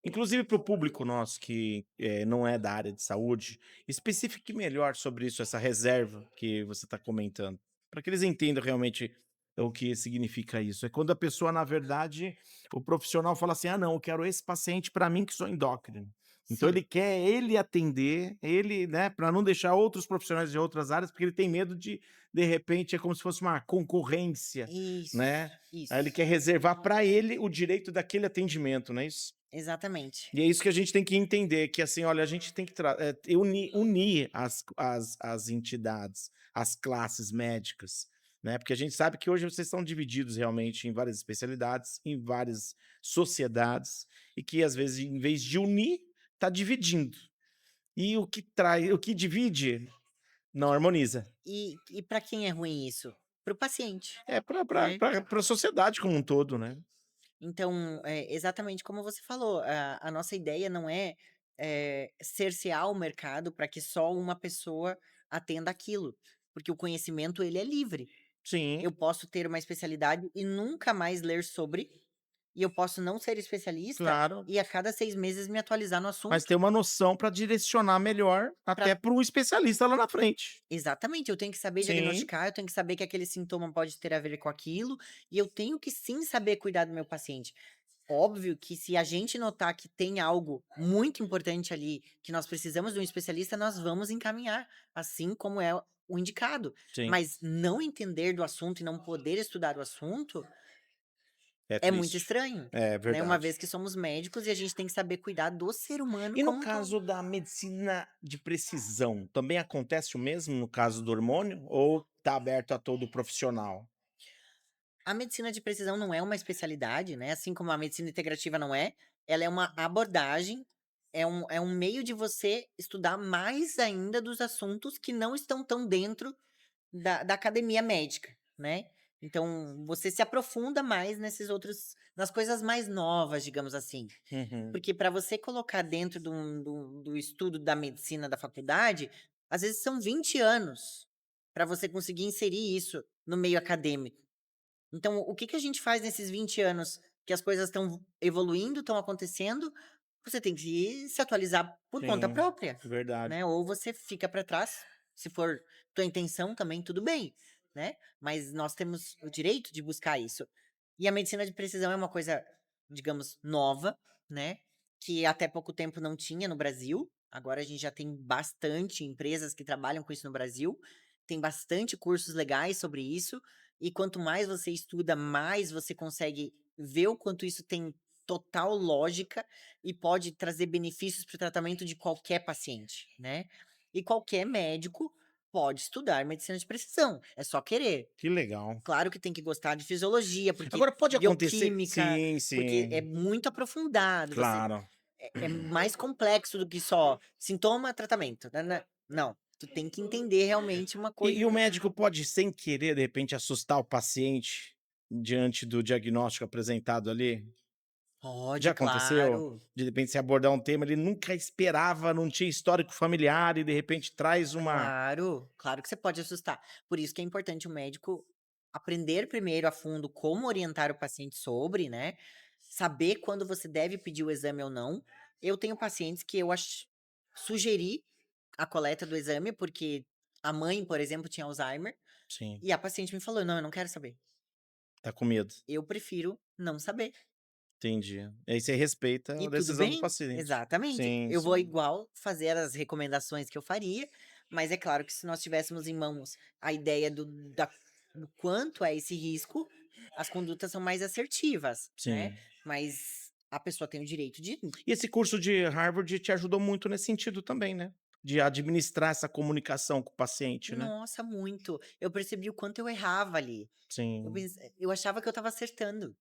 Inclusive para o público nosso que, não é da área de saúde, especifique melhor sobre isso, essa reserva que você está comentando, para que eles entendam realmente o que significa isso. É quando a pessoa, na verdade, o profissional fala assim: "Ah não, eu quero esse paciente para mim que sou endócrino". Então Sim, ele quer ele atender, ele, né, para não deixar outros profissionais de outras áreas, porque ele tem medo de repente, é como se fosse uma concorrência, né. Aí ele isso, quer reservar para ele o direito daquele atendimento, não é isso? exatamente. E é isso que a gente tem que entender, que assim, olha, a gente tem que unir as entidades, as classes médicas, né, porque a gente sabe que hoje vocês estão divididos realmente em várias especialidades, em várias sociedades, e que às vezes em vez de unir, está dividindo. E o que divide, não harmoniza. E para quem é ruim isso? Para o paciente, É para né. a sociedade como um todo, né. Então, exatamente como você falou, a nossa ideia não é, cercear o mercado para que só uma pessoa atenda aquilo, porque o conhecimento ele é livre. Sim. Eu posso ter uma especialidade e nunca mais ler sobre, e eu posso não ser especialista Claro. e a cada 6 meses me atualizar no Mas assunto ter uma noção para direcionar melhor, até pra para um especialista lá na frente. exatamente, eu tenho que saber Sim, diagnosticar, eu tenho que saber que aquele sintoma pode ter a ver com aquilo, e eu tenho que sim saber cuidar do meu paciente. Óbvio que se a gente notar que tem algo muito importante ali, que nós precisamos de um especialista, nós vamos encaminhar, assim como é o indicado. sim. Mas não entender do assunto e não poder estudar o assunto É é muito triste. estranho, É né? Uma verdade. vez que somos médicos e a gente tem que saber cuidar do ser humano E no como um todo. caso da medicina de precisão, também acontece o mesmo no caso do hormônio ou tá aberto a todo profissional? A medicina de precisão não é uma especialidade, né? Assim como a medicina integrativa não é, ela é uma abordagem, é um meio de você estudar mais ainda dos assuntos que não estão tão dentro da academia médica, né. Então, você se aprofunda mais nesses outros nas coisas mais novas, digamos assim. Uhum. Porque para você colocar dentro do estudo da medicina da faculdade, às vezes são 20 anos, para você conseguir inserir isso no meio acadêmico. Então, o que que a gente faz nesses 20 anos que as coisas estão evoluindo, estão acontecendo, você tem que se atualizar por conta Sim, própria, verdade. né, ou você fica para trás, se for tua intenção também tudo bem, né, mas nós temos o direito de buscar isso. E a medicina de precisão é uma coisa, digamos, nova, né, que até pouco tempo não tinha no Brasil, Agora a gente já tem bastante empresas que trabalham com isso no Brasil, tem bastante cursos legais sobre isso, e quanto mais você estuda, mais você consegue ver o quanto isso tem total lógica e pode trazer benefícios para o tratamento de qualquer paciente, né? E qualquer médico pode estudar medicina de precisão, é só querer. Que legal. Claro que tem que gostar de fisiologia, porque Agora pode acontecer bioquímica, sim, porque é sim, muito aprofundado, você claro. é mais complexo do que só sintoma, tratamento, não, tu tem que entender realmente uma coisa. E o médico pode, sem querer, de repente, assustar o paciente diante do diagnóstico apresentado ali? Já Pode, aconteceu? claro, De repente, se abordar um tema, ele nunca esperava, não tinha histórico familiar e de repente traz uma. claro que você pode assustar. Por isso que é importante o médico aprender primeiro a fundo como orientar o paciente sobre, né, saber quando você deve pedir o exame ou não. Eu tenho pacientes que eu sugeri a coleta do exame, porque a mãe, por exemplo, tinha Alzheimer, Sim, e a paciente me falou: "Não, eu não quero saber. tá com medo. Eu prefiro não saber". Entendi. E aí você respeita E a tudo decisão do bem, paciente. exatamente. Sim, Eu vou sim. igual fazer as recomendações que eu faria, mas é claro que se nós tivéssemos em mãos a ideia do quanto é esse risco, as condutas são mais assertivas, né? Sim. Mas a pessoa tem o direito de. E esse curso de Harvard te ajudou muito nesse sentido também, né? De administrar essa comunicação com o paciente, né? Nossa, muito. Eu percebi o quanto eu errava ali. Sim. Eu achava que eu estava acertando.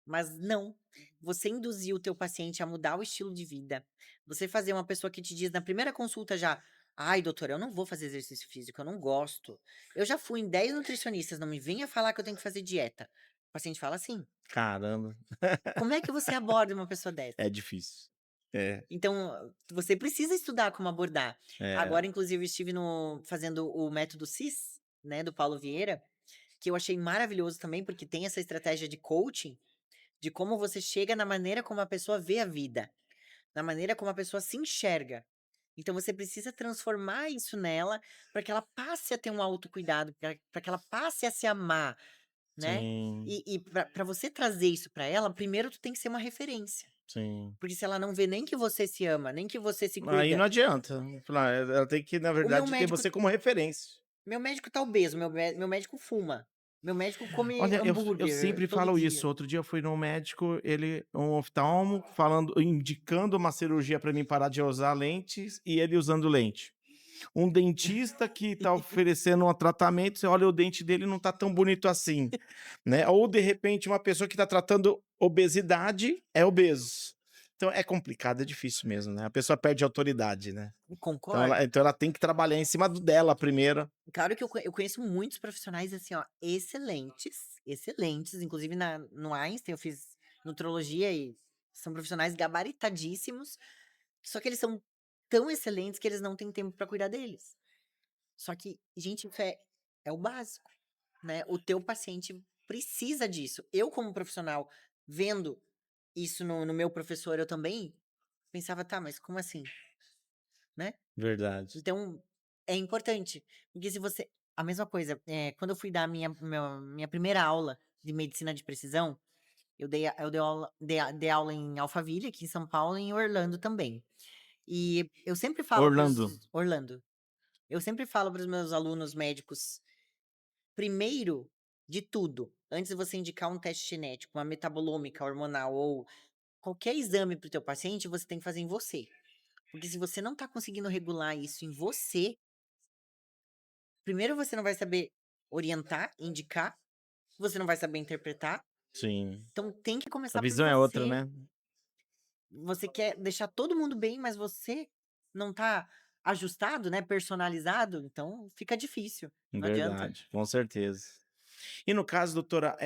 Mas não, você induzir o teu paciente a mudar o estilo de vida, você fazer uma pessoa que te diz na primeira consulta já: "Ai, doutora, eu não vou fazer exercício físico, eu não gosto. Eu já fui em 10 nutricionistas, não me venha falar que eu tenho que fazer dieta". O paciente fala assim. Caramba, Como é que você aborda uma pessoa dessa? é difícil. É, Então, você precisa estudar como abordar. é. Agora, inclusive, eu estive fazendo o método CIS, né, do Paulo Vieira, que eu achei maravilhoso também, porque tem essa estratégia de coaching, de como você chega na maneira como a pessoa vê a vida, na maneira como a pessoa se enxerga. Então você precisa transformar isso nela para que ela passe a ter um autocuidado, para que ela passe a se amar, né? Sim, E para você trazer isso para ela, primeiro tu tem que ser uma referência. sim. Porque se ela não vê nem que você se ama, nem que você se Aí cuida. não adianta. Falar, ela tem que, na O meu verdade, ter médico, você como referência. meu médico tá obeso, meu médico fuma. Meu médico come Olha, eu hambúrguer sempre todo falo dia. isso. Outro dia eu fui num médico, ele um oftalmo, falando indicando uma cirurgia para mim parar de usar lentes, e ele usando lente. Um dentista que tá oferecendo um tratamento, você olha o dente dele não tá tão bonito assim, né. Ou de repente uma pessoa que tá tratando obesidade, é obeso. Então é complicado, é difícil mesmo, né, a pessoa perde autoridade, né. Então Concordo. ela tem que trabalhar em cima do dela primeiro. Claro que eu conheço muitos profissionais, assim, ó, excelentes, excelentes, inclusive no Einstein eu fiz nutrologia e são profissionais gabaritadíssimos, só que eles são tão excelentes que eles não têm tempo para cuidar deles. Só que, gente, isso é o básico, né? O teu paciente precisa disso. Eu, como profissional, vendo isso no meu professor, eu também pensava, tá, mas como assim, né? Verdade. Então, é importante, porque se você a mesma coisa, quando eu fui dar a minha primeira aula de medicina de precisão, eu dei aula em Alphaville, aqui em São Paulo, e em Orlando também. E eu sempre falo para Orlando. os Orlando. Eu sempre falo para os meus alunos médicos, primeiro de tudo, antes de você indicar um teste genético, uma metabolômica, hormonal ou qualquer exame para o teu paciente, você tem que fazer em você. Porque se você não está conseguindo regular isso em você, primeiro você não vai saber orientar, indicar, você não vai saber interpretar, Sim. então tem que A começar por visão é outra, você. né. Você quer deixar todo mundo bem, mas você não tá ajustado, né, personalizado, então fica difícil, não adianta. Verdade, com certeza. E no caso, doutora,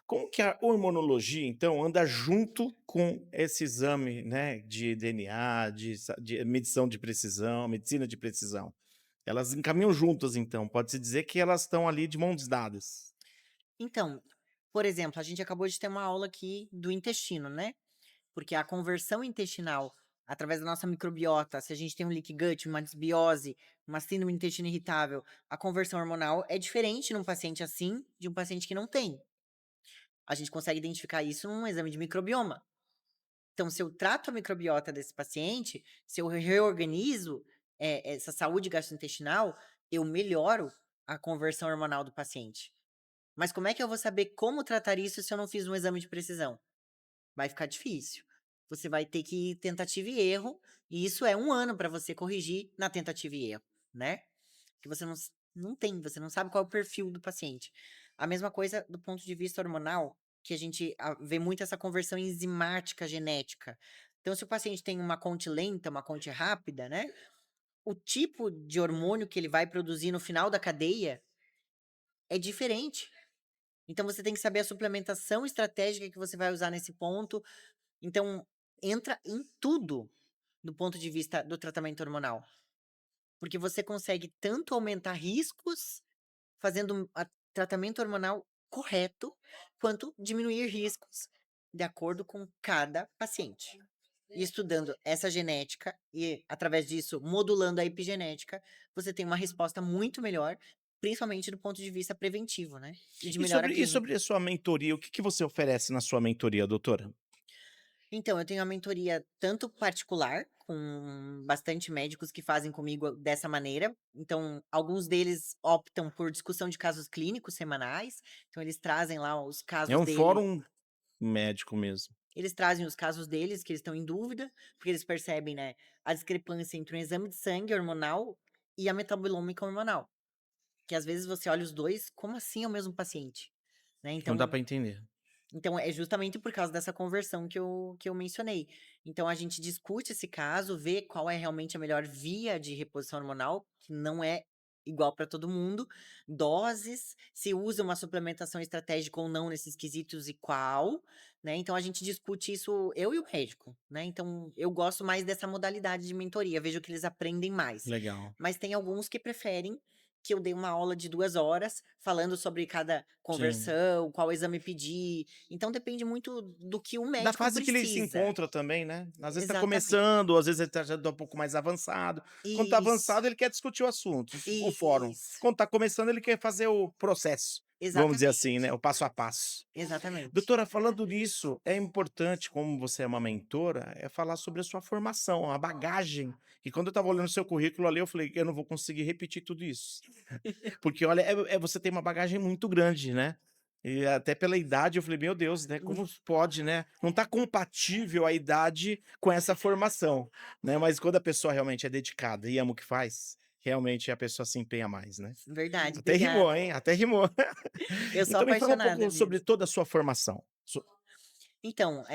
como que a hormonologia, então, anda junto com esse exame, né, de DNA, de medição de precisão, medicina de precisão? Elas encaminham juntas, então, pode-se dizer que elas estão ali de mãos dadas. Então, por exemplo, a gente acabou de ter uma aula aqui do intestino, né, porque a conversão intestinal, através da nossa microbiota, se a gente tem um leaky gut, uma desbiose, uma síndrome do intestino irritável, a conversão hormonal é diferente num paciente assim, de um paciente que não tem. A gente consegue identificar isso num exame de microbioma. Então, se eu trato a microbiota desse paciente, se eu reorganizo essa saúde gastrointestinal, eu melhoro a conversão hormonal do paciente. Mas como é que eu vou saber como tratar isso se eu não fiz um exame de precisão? Vai ficar difícil. Você vai ter que ir tentativa e erro, e isso é 1 ano para você corrigir na tentativa e erro, né? Que você não tem, você não sabe qual é o perfil do paciente. A mesma coisa do ponto de vista hormonal, que a gente vê muito essa conversão enzimática genética. Então, se o paciente tem uma conte lenta, uma conte rápida, né? O tipo de hormônio que ele vai produzir no final da cadeia é diferente. Então, você tem que saber a suplementação estratégica que você vai usar nesse ponto. Então, entra em tudo do ponto de vista do tratamento hormonal. Porque você consegue tanto aumentar riscos fazendo tratamento hormonal correto, quanto diminuir riscos de acordo com cada paciente. E estudando essa genética e, através disso, modulando a epigenética, você tem uma resposta muito melhor, principalmente do ponto de vista preventivo, né? E de E melhora sobre, e clínica. sobre a sua mentoria, o que, que você oferece na sua mentoria, doutora? Então, eu tenho a mentoria tanto particular, com bastante médicos que fazem comigo dessa maneira. Então, alguns deles optam por discussão de casos clínicos semanais. Então, eles trazem lá os É casos um deles. fórum médico mesmo. Eles trazem os casos deles, que eles estão em dúvida, porque eles percebem, né, a discrepância entre um exame de sangue hormonal e a metabolômica hormonal. Que às vezes você olha os dois, como assim é o mesmo paciente? Né? Não dá Então, pra entender. então, é justamente por causa dessa conversão que eu mencionei. Então, a gente discute esse caso, vê qual é realmente a melhor via de reposição hormonal, que não é igual para todo mundo, doses, se usa uma suplementação estratégica ou não nesses quesitos e qual, né? Então, a gente discute isso, eu e o médico, né? Então, eu gosto mais dessa modalidade de mentoria, vejo que eles aprendem mais. Legal. Mas tem alguns que preferem que eu dei uma aula de 2 horas falando sobre cada Sim. conversão, qual exame pedir. Então depende muito do que o Da médico fase que ele se precisa. encontra também, né? Às vezes tá Exatamente. começando, às vezes ele tá já um pouco mais avançado. Quando tá avançado, Isso, ele quer discutir o assunto, o fórum. isso. Quando tá começando, ele quer fazer o processo, vamos dizer assim, né? Exatamente. O passo a passo. Exatamente. Doutora, falando nisso, é importante, como você é uma mentora, é falar sobre a sua formação, a bagagem. E quando eu estava olhando o seu currículo ali, eu falei, eu não vou conseguir repetir tudo isso. Porque, olha, você tem uma bagagem muito grande, né? E até pela idade, eu falei, meu Deus, né? Como pode, né? Não tá compatível a idade com essa formação, né? Mas quando a pessoa realmente é dedicada e ama o que faz, realmente a pessoa se empenha mais, né? Verdade, Até rimou, obrigada. hein? Até rimou. Eu sou Então me fala um apaixonada pouco sobre mesmo. toda a sua formação. Então,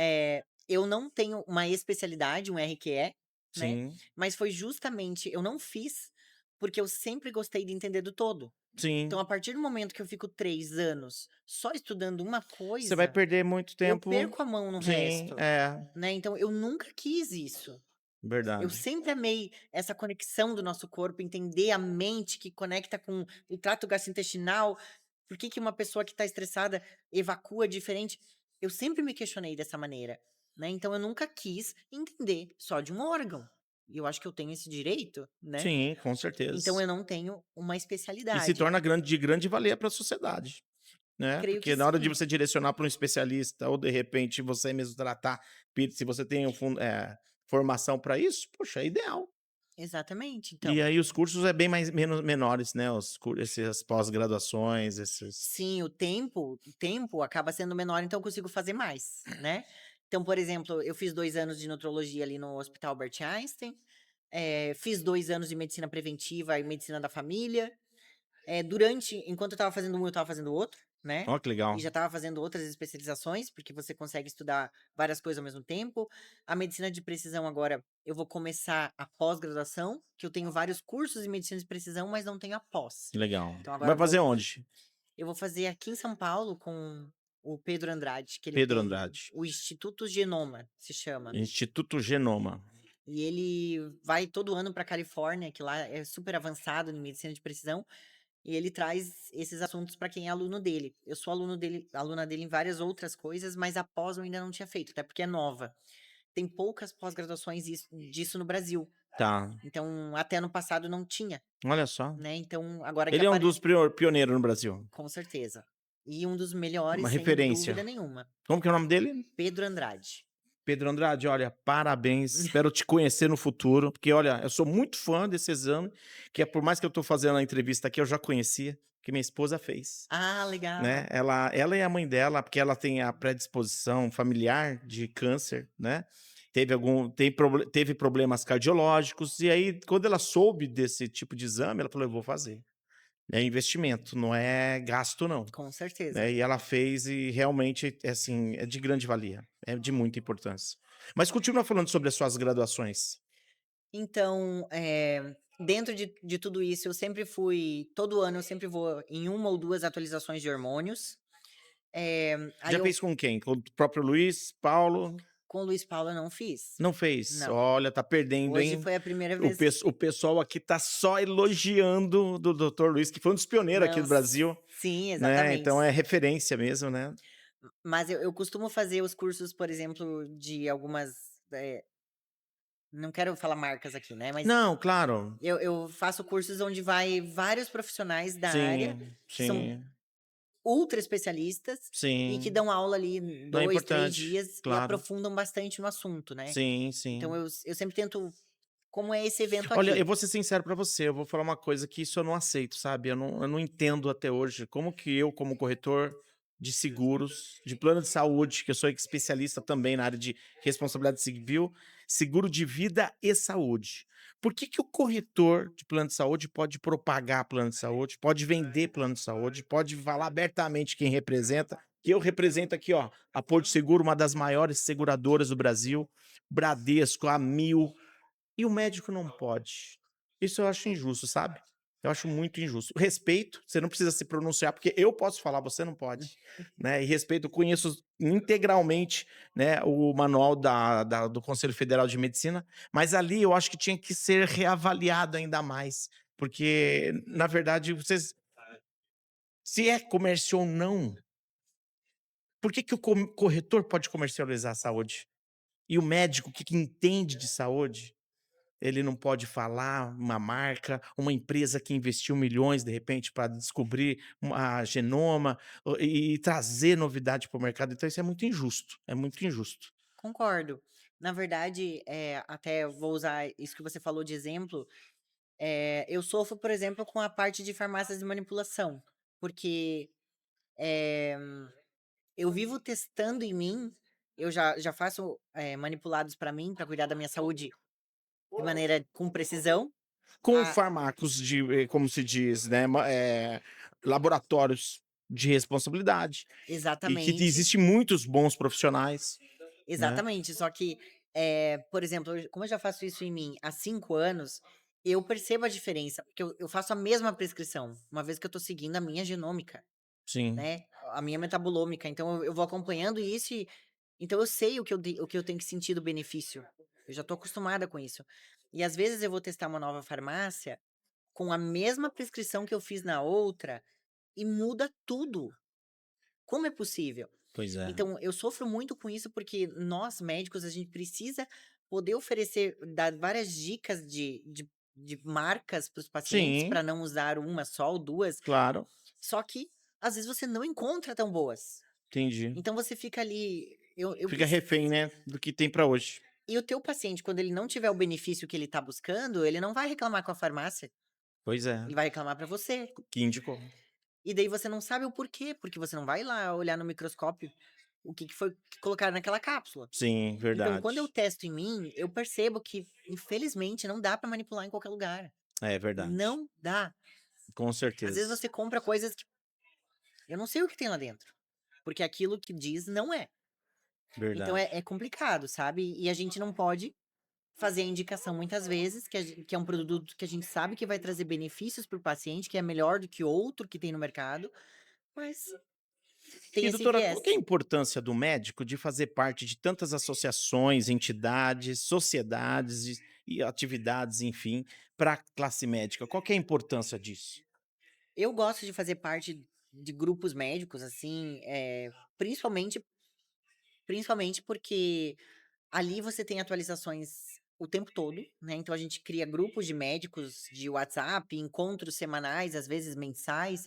eu não tenho uma especialidade, um RQE, né? Sim, Mas foi justamente, eu não fiz porque eu sempre gostei de entender do todo. Então, sim. a partir do momento que eu fico 3 anos só estudando uma Você vai coisa, perder muito eu tempo. perco a mão no Sim, resto, é, né? Então, eu nunca quis isso. Eu verdade. sempre amei essa conexão do nosso corpo, entender a mente que conecta com o trato gastrointestinal. Por que que uma pessoa que está estressada evacua diferente? Eu sempre me questionei dessa maneira, né? Então, eu nunca quis entender só de um órgão. E eu acho que eu tenho esse direito, né? Sim, com Então, certeza. eu não tenho uma E se especialidade. torna de grande valia para a sociedade, né? Creio que Porque na hora de sim. você direcionar para um especialista ou de repente você mesmo tratar, se você tem formação para isso, poxa, é ideal. Exatamente. E Então, aí os cursos é bem mais menores, né? Essas pós-graduações, esses. sim, o tempo acaba sendo menor, então eu consigo fazer mais, né? Então, por exemplo, eu fiz 2 anos de nutrologia ali no Hospital Albert Einstein, fiz 2 anos de medicina preventiva e medicina da família. Enquanto eu estava fazendo um, eu estava fazendo outro, né? Ó, que E legal. já estava fazendo outras especializações, porque você consegue estudar várias coisas ao mesmo tempo. A medicina de precisão agora, eu vou começar a pós-graduação, que eu tenho vários cursos em medicina de precisão, mas não tenho a pós. Que legal. Então agora Vai fazer onde? eu vou fazer aqui em São Paulo com o Pedro Andrade, que ele Pedro tem Andrade. o Instituto Genoma, se chama. Instituto Genoma. E ele vai todo ano para Califórnia, que lá é super avançado em medicina de precisão, e ele traz esses assuntos para quem é aluno dele. Eu sou aluna dele em várias outras coisas, mas a pós eu ainda não tinha feito, até porque é nova. Tem poucas pós-graduações disso no Brasil. Tá. Então, até ano passado não tinha, Olha só. né? Então, agora que Ele é um dos apareceu, pioneiros no Brasil. com certeza. E um dos Uma melhores, sem referência. dúvida nenhuma. Como que é o nome dele? Pedro Andrade. Pedro Andrade, olha, parabéns, espero te conhecer no futuro, porque olha, eu sou muito fã desse exame, que é por mais que eu tô fazendo a entrevista aqui, eu já conhecia, que minha esposa fez, Ah, legal. né? Ela e a mãe dela, porque ela tem a predisposição familiar de câncer, né? Teve problemas cardiológicos, e aí, quando ela soube desse tipo de exame, ela falou: eu vou fazer. É investimento, não é gasto, não. Com certeza. Né? E ela fez e realmente, assim, é de grande valia, é de muita importância. Mas continua falando sobre as suas graduações. Então, dentro de tudo isso, eu sempre fui todo ano eu sempre vou em 1 ou 2 atualizações de hormônios. Aí Já eu fez com quem? Com o próprio Luiz Paulo? com o Luiz Paulo eu não fiz. Não fez? Não. Olha, tá perdendo, Hoje hein? foi a primeira O, vez. o pessoal aqui tá só elogiando do Dr. Luiz, que foi um dos pioneiros aqui Não, do Brasil, sim, né? exatamente. Então é referência mesmo, né? Mas eu costumo fazer os cursos, por exemplo, de algumas, não quero falar marcas aqui, né, mas Não, claro. eu faço cursos onde vai vários profissionais da área, Sim, que são sim, ultra especialistas, e que sim. dão aula ali em Não é 2, 3 importante, dias e claro. aprofundam bastante no assunto, né. Sim, Então sim. eu sempre tento como é esse evento Olha, eu aqui. vou ser sincero pra você, eu vou falar uma coisa que isso eu não aceito, sabe? Eu não entendo até hoje como que eu, como corretor de seguros, de plano de saúde, que eu sou especialista também na área de responsabilidade civil, seguro de vida e saúde. Por que que o corretor de plano de saúde pode propagar plano de saúde, pode vender plano de saúde, pode falar abertamente quem representa, que eu represento aqui, ó, a Porto Seguro, uma das maiores seguradoras do Brasil, Bradesco, a Mil, e o médico não pode. Isso eu acho injusto, sabe? Eu acho muito injusto. Respeito, você não precisa se pronunciar, porque eu posso falar, você não pode. Né? E respeito, eu conheço integralmente, né, o manual do Conselho Federal de Medicina, mas ali eu acho que tinha que ser reavaliado ainda mais. Porque, na verdade, vocês. Se é comércio ou não, por que, que o corretor pode comercializar a saúde? E o médico que entende de saúde, ele não pode falar uma marca, uma empresa que investiu milhões, de repente, para descobrir a genoma e trazer novidade para o mercado. Então isso é muito injusto, é muito injusto. Concordo. Na verdade, até eu vou usar isso que você falou de exemplo, eu sofro, por exemplo, com a parte de farmácias de manipulação, porque, eh, eu vivo testando em mim, eu já faço, manipulados para mim, para cuidar da minha saúde de maneira com precisão. Com Ah, fármacos de, como se diz, né, laboratórios de responsabilidade, e que exatamente, existe muitos bons profissionais, né? exatamente. Só que, por exemplo, como eu já faço isso em mim há 5 anos, eu percebo a diferença, porque eu faço a mesma prescrição, uma vez que eu tô seguindo a minha genômica, Sim. né, a minha metabolômica, então eu vou acompanhando isso e então eu sei o que eu tenho que sentir do benefício, eu já tô acostumada com isso. E às vezes eu vou testar uma nova farmácia, com a mesma prescrição que eu fiz na outra, e muda tudo. Como é possível? Pois é. Então, eu sofro muito com isso, porque nós médicos, a gente precisa poder oferecer, dar várias dicas de marcas para os pacientes, Sim, para não usar uma só ou 2, claro, só que às vezes você não encontra tão boas. entendi. Então você fica ali, eu Fica preciso. refém, né, do que tem para hoje. E o teu paciente, quando ele não tiver o benefício que ele está buscando, ele não vai reclamar com a farmácia, Pois é, ele vai reclamar para você. que indicou. E daí você não sabe o porquê, porque você não vai lá olhar no microscópio o que foi que colocaram naquela cápsula. Sim, Então, quando eu verdade. testo em mim, eu percebo que, infelizmente, não dá pra manipular em qualquer lugar. É verdade, Não dá. com Às vezes certeza. você compra coisas que eu não sei o que tem lá dentro, porque aquilo que diz não é. Então Verdade. é complicado, sabe? E a gente não pode fazer a indicação muitas vezes, que é um produto que a gente sabe que vai trazer benefícios para o paciente, que é melhor do que outro que tem no mercado, mas tem E esse doutora, qual viés. que é a importância do médico de fazer parte de tantas associações, entidades, sociedades e atividades, enfim, para a classe médica? Qual que é a importância disso? Eu gosto de fazer parte de grupos médicos, assim, principalmente principalmente porque ali você tem atualizações o tempo todo, né, então a gente cria grupos de médicos de WhatsApp, encontros semanais, às vezes mensais,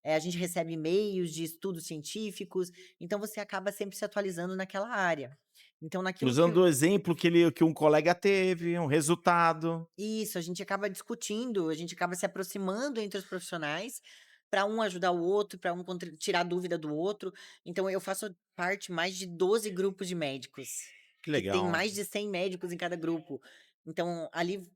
a gente recebe e-mails de estudos científicos, então você acaba sempre se atualizando naquela área. Então naquilo que Usando o exemplo que um colega teve, um resultado. Isso, a gente acaba discutindo, a gente acaba se aproximando entre os profissionais para um ajudar o outro, para um tirar dúvida do outro. Então eu faço parte mais de 12 grupos de médicos, Que que tem legal. mais de 100 médicos em cada grupo. Então ali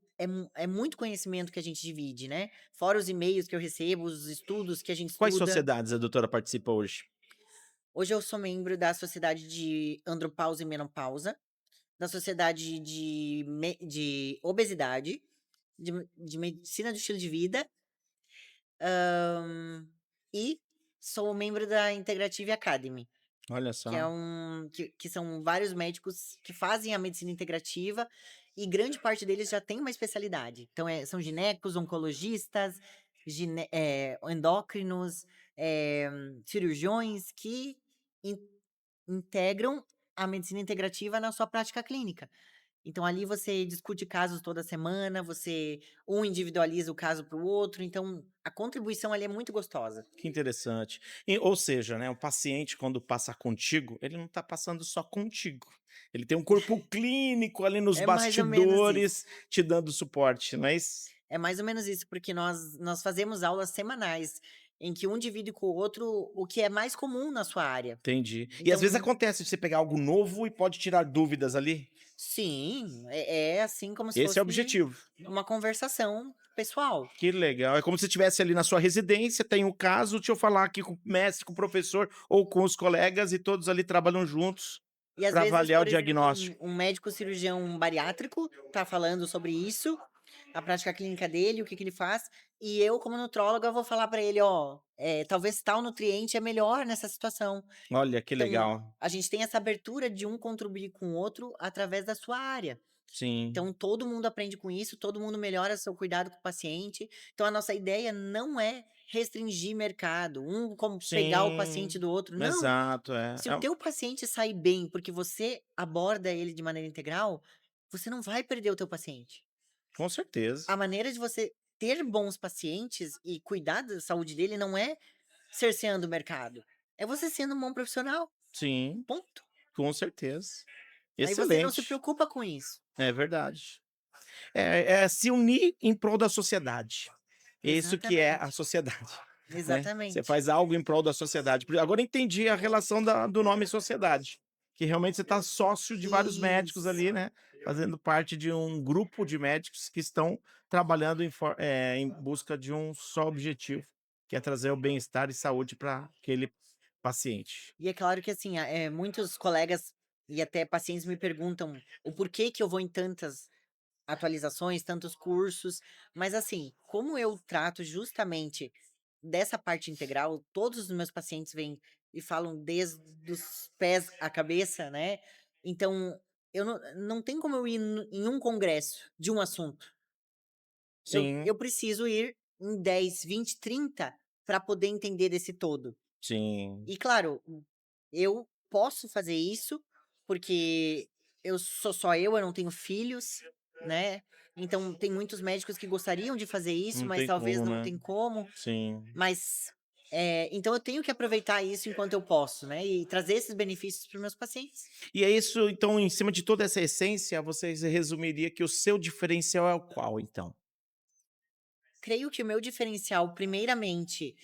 é muito conhecimento que a gente divide, né? Fora os e-mails que eu recebo, os estudos que a gente Quais estuda. sociedades a doutora participa hoje? Hoje eu sou membro da Sociedade de Andropausa e Menopausa, da Sociedade de Obesidade, de Medicina do Estilo de Vida, e sou membro da Integrative Academy, Olha que é só. que são vários médicos que fazem a medicina integrativa e grande parte deles já tem uma especialidade. Então são ginecos, oncologistas, endócrinos, cirurgiões que in integram a medicina integrativa na sua prática clínica. Então ali você discute casos toda semana, um individualiza o caso para o outro, então a contribuição ali é muito gostosa. Que interessante. Ou seja, né, o paciente quando passa contigo, ele não está passando só contigo. Ele tem um corpo clínico ali nos É mais ou menos isso. bastidores te dando suporte, não é isso? É mais ou menos isso, porque nós fazemos aulas semanais em que um divide com o outro o que é mais comum na sua área. Entendi. E às vezes Então, acontece de você pegar algo novo e pode tirar dúvidas ali. sim, é assim como se Esse é o fosse objetivo. uma conversação pessoal. Que legal. É como se você estivesse ali na sua residência, tem um caso, deixa eu falar aqui com o mestre, com o professor ou com os colegas e todos ali trabalham juntos E às para vezes, avaliar o por exemplo, diagnóstico. um médico cirurgião bariátrico tá falando sobre isso, a prática clínica dele, o que que ele faz, e eu, como nutróloga, vou falar para ele: "Ó, talvez tal nutriente é melhor nessa situação". Olha, que Então, legal. a gente tem essa abertura de um contribuir com o outro através da sua área. Sim, Então, todo mundo aprende com isso, todo mundo melhora seu cuidado com o paciente. Então, a nossa ideia não é restringir mercado, um como pegar o paciente sim. do outro, não. Exato, é. Se o teu paciente sair bem, porque você aborda ele de maneira integral, você não vai perder o teu paciente. Com certeza. A maneira de você ter bons pacientes e cuidar da saúde dele não é cerceando o mercado, é você sendo um bom profissional, Sim, ponto. com certeza. Aí você não se Excelente. preocupa com isso. É verdade. É se unir em prol da sociedade. Isso que é a Exatamente, sociedade, né. Você exatamente. faz algo em prol da sociedade. Agora eu entendi a relação do nome sociedade, que realmente você está sócio de vários médicos ali, Isso. né, fazendo parte de um grupo de médicos que estão trabalhando em busca de um só objetivo, que é trazer o bem-estar e saúde para aquele paciente. E é claro que assim, muitos colegas e até pacientes me perguntam o porquê que eu vou em tantas atualizações, tantos cursos, mas assim, como eu trato justamente dessa parte integral, todos os meus pacientes vêm e falam desde os pés à cabeça, né? Então, eu não tem como eu ir em um congresso de um assunto. Eu Sim, preciso ir em 10, 20, 30 para poder entender desse todo. sim. E claro, eu posso fazer isso, porque eu sou só eu não tenho filhos, né, então tem muitos médicos que gostariam de fazer isso, Não mas tem talvez como, não né. tem como, Sim. mas, então eu tenho que aproveitar isso enquanto eu posso, né, e trazer esses benefícios para os meus pacientes. E é isso, então, em cima de toda essa essência, você resumiria que o seu diferencial é o qual, então? Creio que o meu diferencial, primeiramente,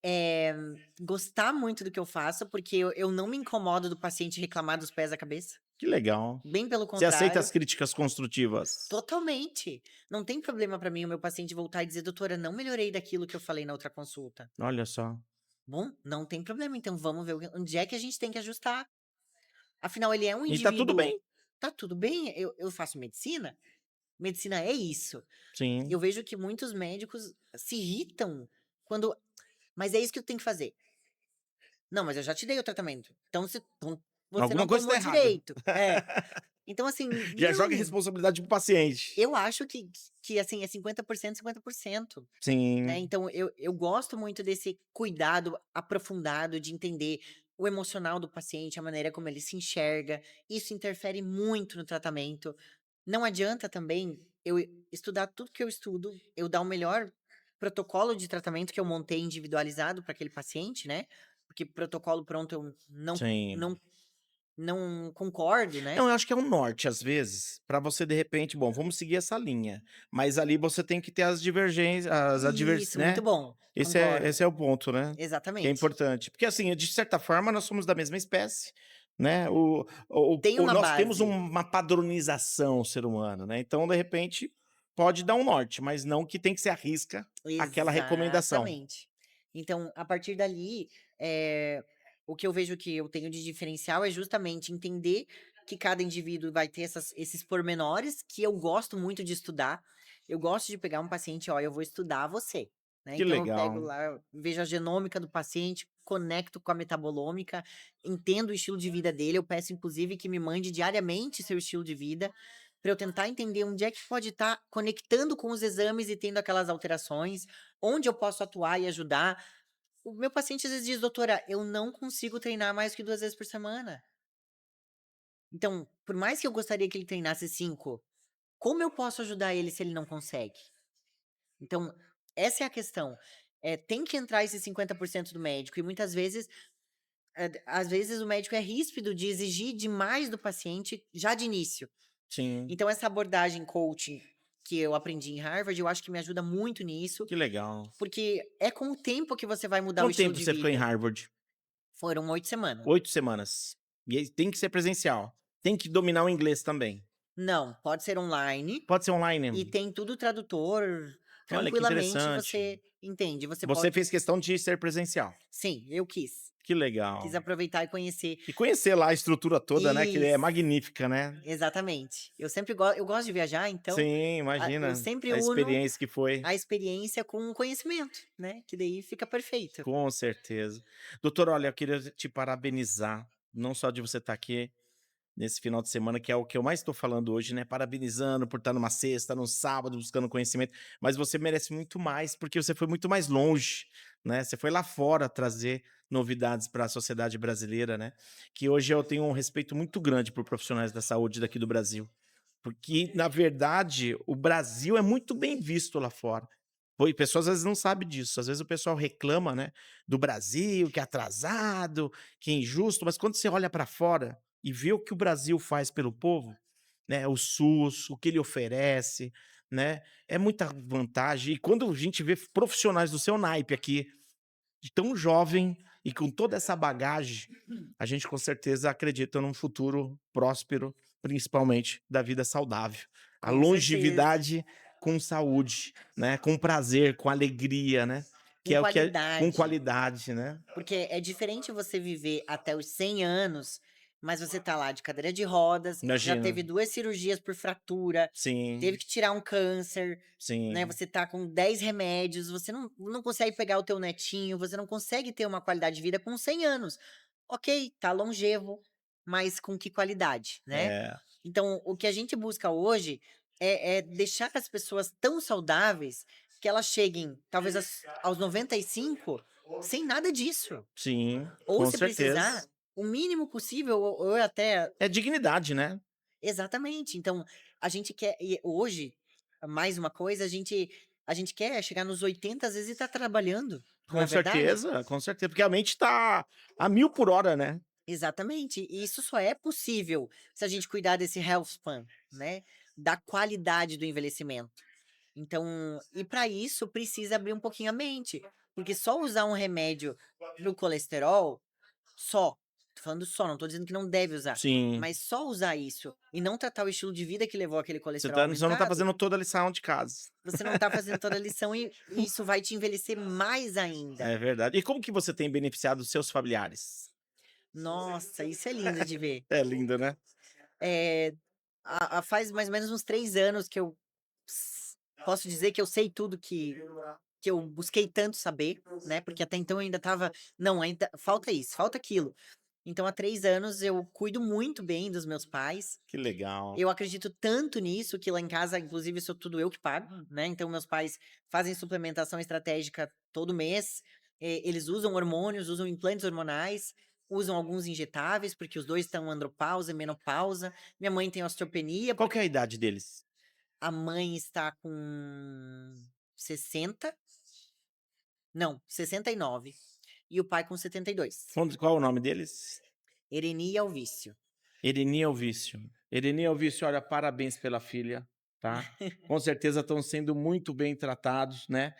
é gostar muito do que eu faço, porque eu não me incomodo do paciente reclamar dos pés à cabeça, Que legal. bem pelo Você aceita as contrário. críticas construtivas? Totalmente. Não tem problema pra mim o meu paciente voltar e dizer: "Doutora, não melhorei daquilo que eu falei na outra consulta". Olha só. Bom, não tem problema, então vamos ver onde é que a gente tem que ajustar. Afinal, ele é um E tá tudo indivíduo. bem. Tá tudo bem, eu faço medicina, medicina é isso. Sim. Eu vejo que muitos médicos se irritam quando: "Mas é isso que eu tenho que fazer". "Não, mas eu já te dei o tratamento, então você Alguma não coisa tá tomou errada. direito". É. Então assim, Já joga a não, responsabilidade pro paciente. eu acho que assim, é 50%, 50%. Né, Sim, então eu gosto muito desse cuidado aprofundado de entender o emocional do paciente, a maneira como ele se enxerga, isso interfere muito no tratamento. Não adianta também eu estudar tudo que eu estudo, eu dar o melhor protocolo de tratamento que eu montei individualizado para aquele paciente, né, porque protocolo pronto eu não sim. não concordo, né? Não, eu acho que é um norte, às vezes, pra você de repente, bom, vamos seguir essa linha, mas ali você tem que ter as divergências, Isso, muito né? bom. Esse Concordo. é o ponto, né? Que é Exatamente. importante. Porque assim, de certa forma, nós somos da mesma espécie, né? Tem uma Nós temos base. uma padronização, o ser humano, né? Então, de repente, pode dar um norte, mas não que tem que ser a risca aquela recomendação. Exatamente. Então, a partir dali, eh, o que eu vejo que eu tenho de diferencial é justamente entender que cada indivíduo vai ter esses pormenores que eu gosto muito de estudar. Eu gosto de pegar um paciente, ó, eu vou estudar você, né? Que Então eu pego legal. lá, vejo a genômica do paciente, conecto com a metabolômica, entendo o estilo de vida dele. Eu peço, inclusive, que me mande diariamente seu estilo de vida para eu tentar entender onde é que pode estar conectando com os exames e tendo aquelas alterações, onde eu posso atuar e ajudar. O meu paciente às vezes diz: "Doutora, eu não consigo treinar mais que 2 vezes por semana". Então, por mais que eu gostaria que ele treinasse 5, como eu posso ajudar ele se ele não consegue? Então, essa é a questão. Tem que entrar esse 50% do médico e muitas vezes, às vezes o médico é ríspido de exigir demais do paciente já de início. Sim, Então essa abordagem coaching que eu aprendi em Harvard, eu acho que me ajuda muito nisso, que legal. porque é com o tempo que você vai mudar o Quanto estilo tempo de você ficou em vida. Harvard? Foram 8 semanas. 8 semanas. E aí tem que ser presencial. Tem que dominar o inglês também. Não, pode ser online Pode ser e online? tem tudo tradutor, Olha que tranquilamente interessante. você entende, você Você pode fez questão de ser presencial. sim, eu quis. Que Quis legal. aproveitar e conhecer. E conhecer lá a estrutura toda, né, que é Isso, magnífica, né. exatamente. Eu gosto de viajar, então, Sim, eu imagina sempre a uno experiência que foi. a experiência com o conhecimento, né, que daí fica perfeito. Com certeza. Doutor, olha, eu queria te parabenizar, não só de você estar aqui nesse final de semana, que é o que eu mais estou falando hoje, né, parabenizando por estar numa sexta, num sábado, buscando conhecimento, mas você merece muito mais, porque você foi muito mais longe, né, você foi lá fora trazer novidades para a sociedade brasileira, né, que hoje eu tenho um respeito muito grande por profissionais da saúde daqui do Brasil, porque, na verdade, o Brasil é muito bem visto lá fora. Pô, e pessoas às vezes não sabem disso. Às vezes o pessoal reclama, né, do Brasil, que é atrasado, que é injusto, mas quando você olha para fora e vê o que o Brasil faz pelo povo, né, o SUS, o que ele oferece, né, é muita vantagem. E quando a gente vê profissionais do seu naipe aqui, de tão jovem e com toda essa bagagem, a gente com certeza acredita num futuro próspero, principalmente da vida saudável. A Com certeza. longevidade com saúde, né, com prazer, com alegria, né, que Com é o que é com qualidade. qualidade, né. Porque é diferente você viver até os 100 anos, mas você tá lá de cadeira de rodas, já Imagina. teve 2 cirurgias por fratura, teve Sim, que tirar um câncer, né, sim. você tá com 10 remédios, você não consegue pegar o teu netinho, você não consegue ter uma qualidade de vida com 100 anos. Ok, tá longevo, mas com que qualidade, né? É, Então, o que a gente busca hoje é deixar as pessoas tão saudáveis que elas cheguem, talvez, aos 95 sem nada disso. sim, Ou com se precisar, certeza. o mínimo possível, ou até É dignidade, né. exatamente. Então, a gente quer e hoje, mais uma coisa, a gente quer chegar nos 80 às vezes e tá trabalhando, não é verdade? Com certeza, porque a mente tá a 1000 por hora, né. Exatamente. E isso só é possível se a gente cuidar desse health span, né, da qualidade do envelhecimento. Então, e para isso precisa abrir um pouquinho a mente, porque só usar um remédio para o colesterol, só, tô falando só, não tô dizendo que não deve usar, Sim. mas só usar isso e não tratar o estilo de vida que levou aquele Você colesterol tá você não tá aumentado, fazendo toda a lição de casa. você não tá fazendo toda a lição e isso vai te envelhecer mais ainda. É verdade. E como que você tem beneficiado os seus familiares? Nossa, isso é lindo de ver. É lindo, né. Eh, faz mais ou menos uns 3 anos que eu posso dizer que eu sei tudo que eu busquei tanto saber, né, porque até então eu ainda estava: "Não, ainda falta isso, falta aquilo". Então há 3 anos eu cuido muito bem dos meus pais, Que legal. eu acredito tanto nisso que lá em casa, inclusive, sou tudo eu que pago, né, então meus pais fazem suplementação estratégica todo mês, eles usam hormônios, usam implantes hormonais, usam alguns injetáveis, porque os 2 estão andropausa e menopausa, minha mãe tem osteopenia, Qual que é a idade deles? a mãe está com 60, não, 69, e o pai com 72. Qual o nome deles? Ereni e Alvício. Erenia é o vício. Erenia é o vício, olha, parabéns pela filha, tá? Com certeza estão sendo muito bem tratados, né?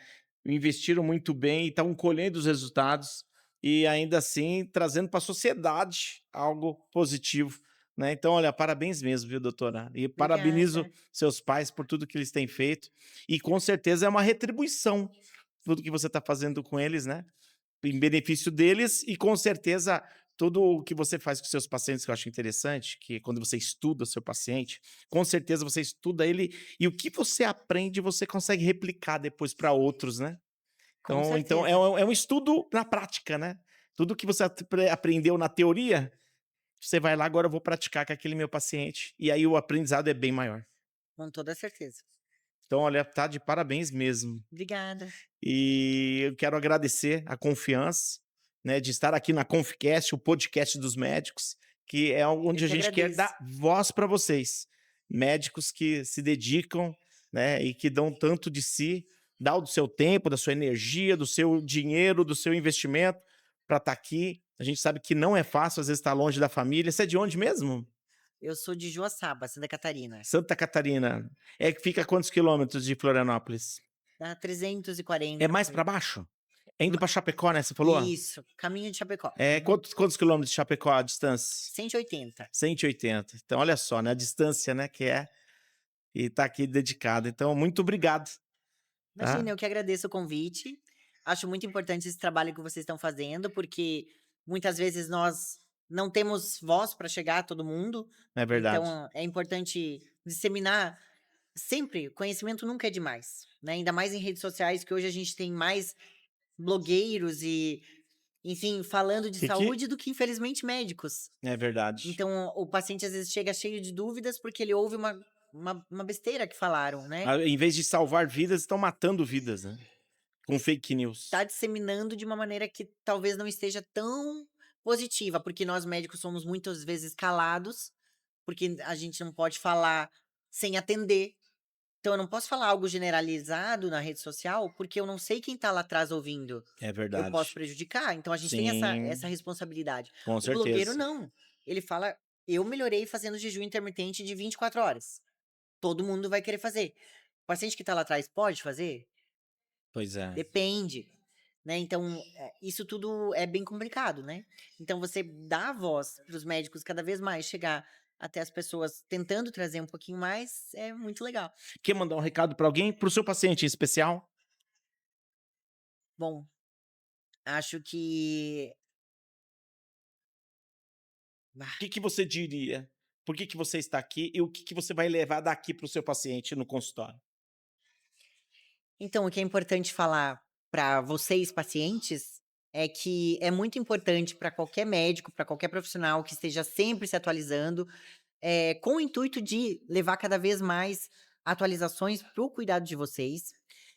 Investiram muito bem e estão colhendo os resultados e ainda assim trazendo para a sociedade algo positivo, né? Então, olha, parabéns mesmo, viu, doutora? E parabenizo Obrigada. seus pais por tudo que eles têm feito e com certeza é uma retribuição tudo que você está fazendo com eles, né? Em benefício deles e com certeza tudo o que você faz com seus pacientes que eu acho interessante, que quando você estuda o seu paciente, com certeza você estuda ele e o que você aprende você consegue replicar depois para outros, né? Com Então certeza. é um estudo na prática, né? Tudo que você aprendeu na teoria, você vai lá, agora eu vou praticar com aquele meu paciente e aí o aprendizado é bem maior. Com toda certeza. Então, olha, tá de parabéns mesmo. Obrigada. E eu quero agradecer a confiança, né, de estar aqui na Confcast, o podcast dos médicos, que é onde Eu a que gente quer agradeço. dar voz para vocês, médicos que se dedicam, né, e que dão tanto de si, dão do seu tempo, da sua energia, do seu dinheiro, do seu investimento para estar aqui. A gente sabe que não é fácil, às vezes estar longe da família. Você é de onde mesmo? Eu sou de Joaçaba, Santa Catarina. Santa Catarina. É que fica a quantos quilômetros de Florianópolis? Dá 340 É mais por para aí. baixo? É indo Ma- para Chapecó, né? Você falou? Isso, caminho de Chapecó. É, quantos quilômetros de Chapecó a distância? 180. 180. Então, olha só, né? A distância, né? Que é. E tá aqui dedicado. Então, muito obrigado. Imagina, Tá? eu que agradeço o convite. Acho muito importante esse trabalho que vocês estão fazendo, porque muitas vezes nós não temos voz para chegar a todo mundo. É verdade. Então, é importante disseminar sempre. Conhecimento nunca é demais, né? Ainda mais em redes sociais, que hoje a gente tem mais blogueiros e, enfim, falando de E que. saúde do que, infelizmente, médicos. É verdade. Então, o paciente às vezes chega cheio de dúvidas porque ele ouve uma besteira que falaram, né? Em vez de salvar vidas, estão matando vidas, né? Com fake news. Tá disseminando de uma maneira que talvez não esteja tão positiva, porque nós médicos somos muitas vezes calados, porque a gente não pode falar sem atender. Então, eu não posso falar algo generalizado na rede social, porque eu não sei quem tá lá atrás ouvindo. É Eu verdade. posso prejudicar. Então, a gente tem essa Sim, responsabilidade. com O blogueiro, certeza. não. Ele fala, eu melhorei fazendo jejum intermitente de 24 horas. Todo mundo vai querer fazer. O paciente que tá lá atrás pode fazer? Pois é. Depende, né? Então, isso tudo é bem complicado, né? Então, você dá a voz para os médicos cada vez mais chegar até as pessoas tentando trazer um pouquinho mais, é muito legal. Quer mandar um recado para alguém? Para o seu paciente em especial? Bom, acho que. O que você diria? Por que você está aqui e o que você vai levar daqui para o seu paciente no consultório? Então, o que é importante falar para vocês, pacientes, é que é muito importante para qualquer médico, para qualquer profissional que esteja sempre se atualizando, com o intuito de levar cada vez mais atualizações para o cuidado de vocês.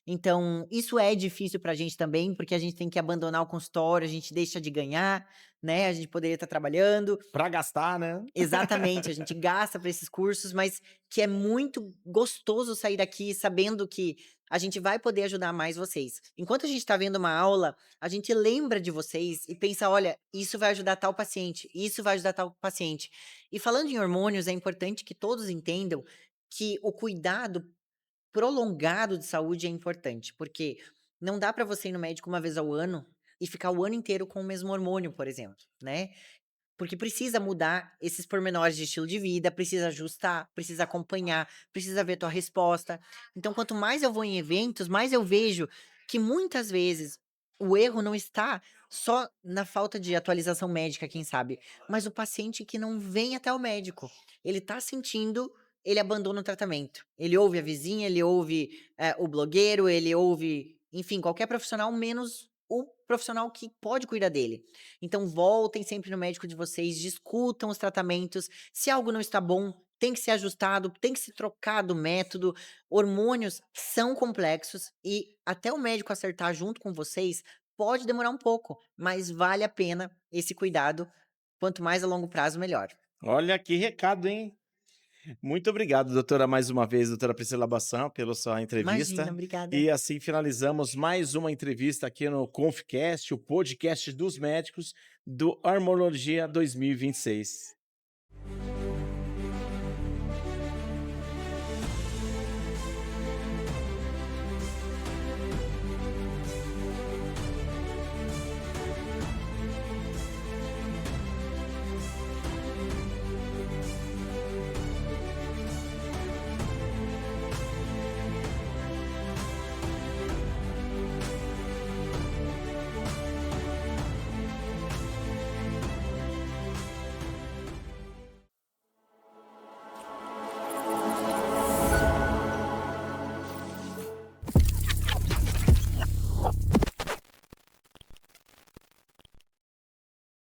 Então, isso é difícil para a gente também, porque a gente tem que abandonar o consultório, a gente deixa de ganhar, né? A gente poderia estar trabalhando. Para gastar, né? Exatamente, a gente gasta para esses cursos, mas que é muito gostoso sair daqui sabendo que a gente vai poder ajudar mais vocês. Enquanto a gente está vendo uma aula, a gente lembra de vocês e pensa: olha, isso vai ajudar tal paciente, isso vai ajudar tal paciente. E falando em hormônios, é importante que todos entendam que o cuidado prolongado de saúde é importante, porque não dá para você ir no médico uma vez ao ano e ficar o ano inteiro com o mesmo hormônio, por exemplo, né? Porque precisa mudar esses pormenores de estilo de vida, precisa ajustar, precisa acompanhar, precisa ver tua resposta. Então, quanto mais eu vou em eventos, mais eu vejo que muitas vezes o erro não está só na falta de atualização médica, quem sabe, mas o paciente que não vem até o médico. Ele tá sentindo, ele abandona o tratamento. Ele ouve a vizinha, ele ouve o blogueiro, ele ouve, enfim, qualquer profissional, menos o profissional que pode cuidar dele. Então, voltem sempre no médico de vocês, discutam os tratamentos. Se algo não está bom, tem que ser ajustado, tem que se trocar do método. Hormônios são complexos e até o médico acertar junto com vocês pode demorar um pouco, mas vale a pena esse cuidado. Quanto mais a longo prazo, melhor. Olha que recado, hein? Muito obrigado, doutora, mais uma vez, doutora Priscila Bassan, pela sua Imagina, entrevista. obrigada. E assim finalizamos mais uma entrevista aqui no Confcast, o podcast dos médicos do Hormonologia 2026.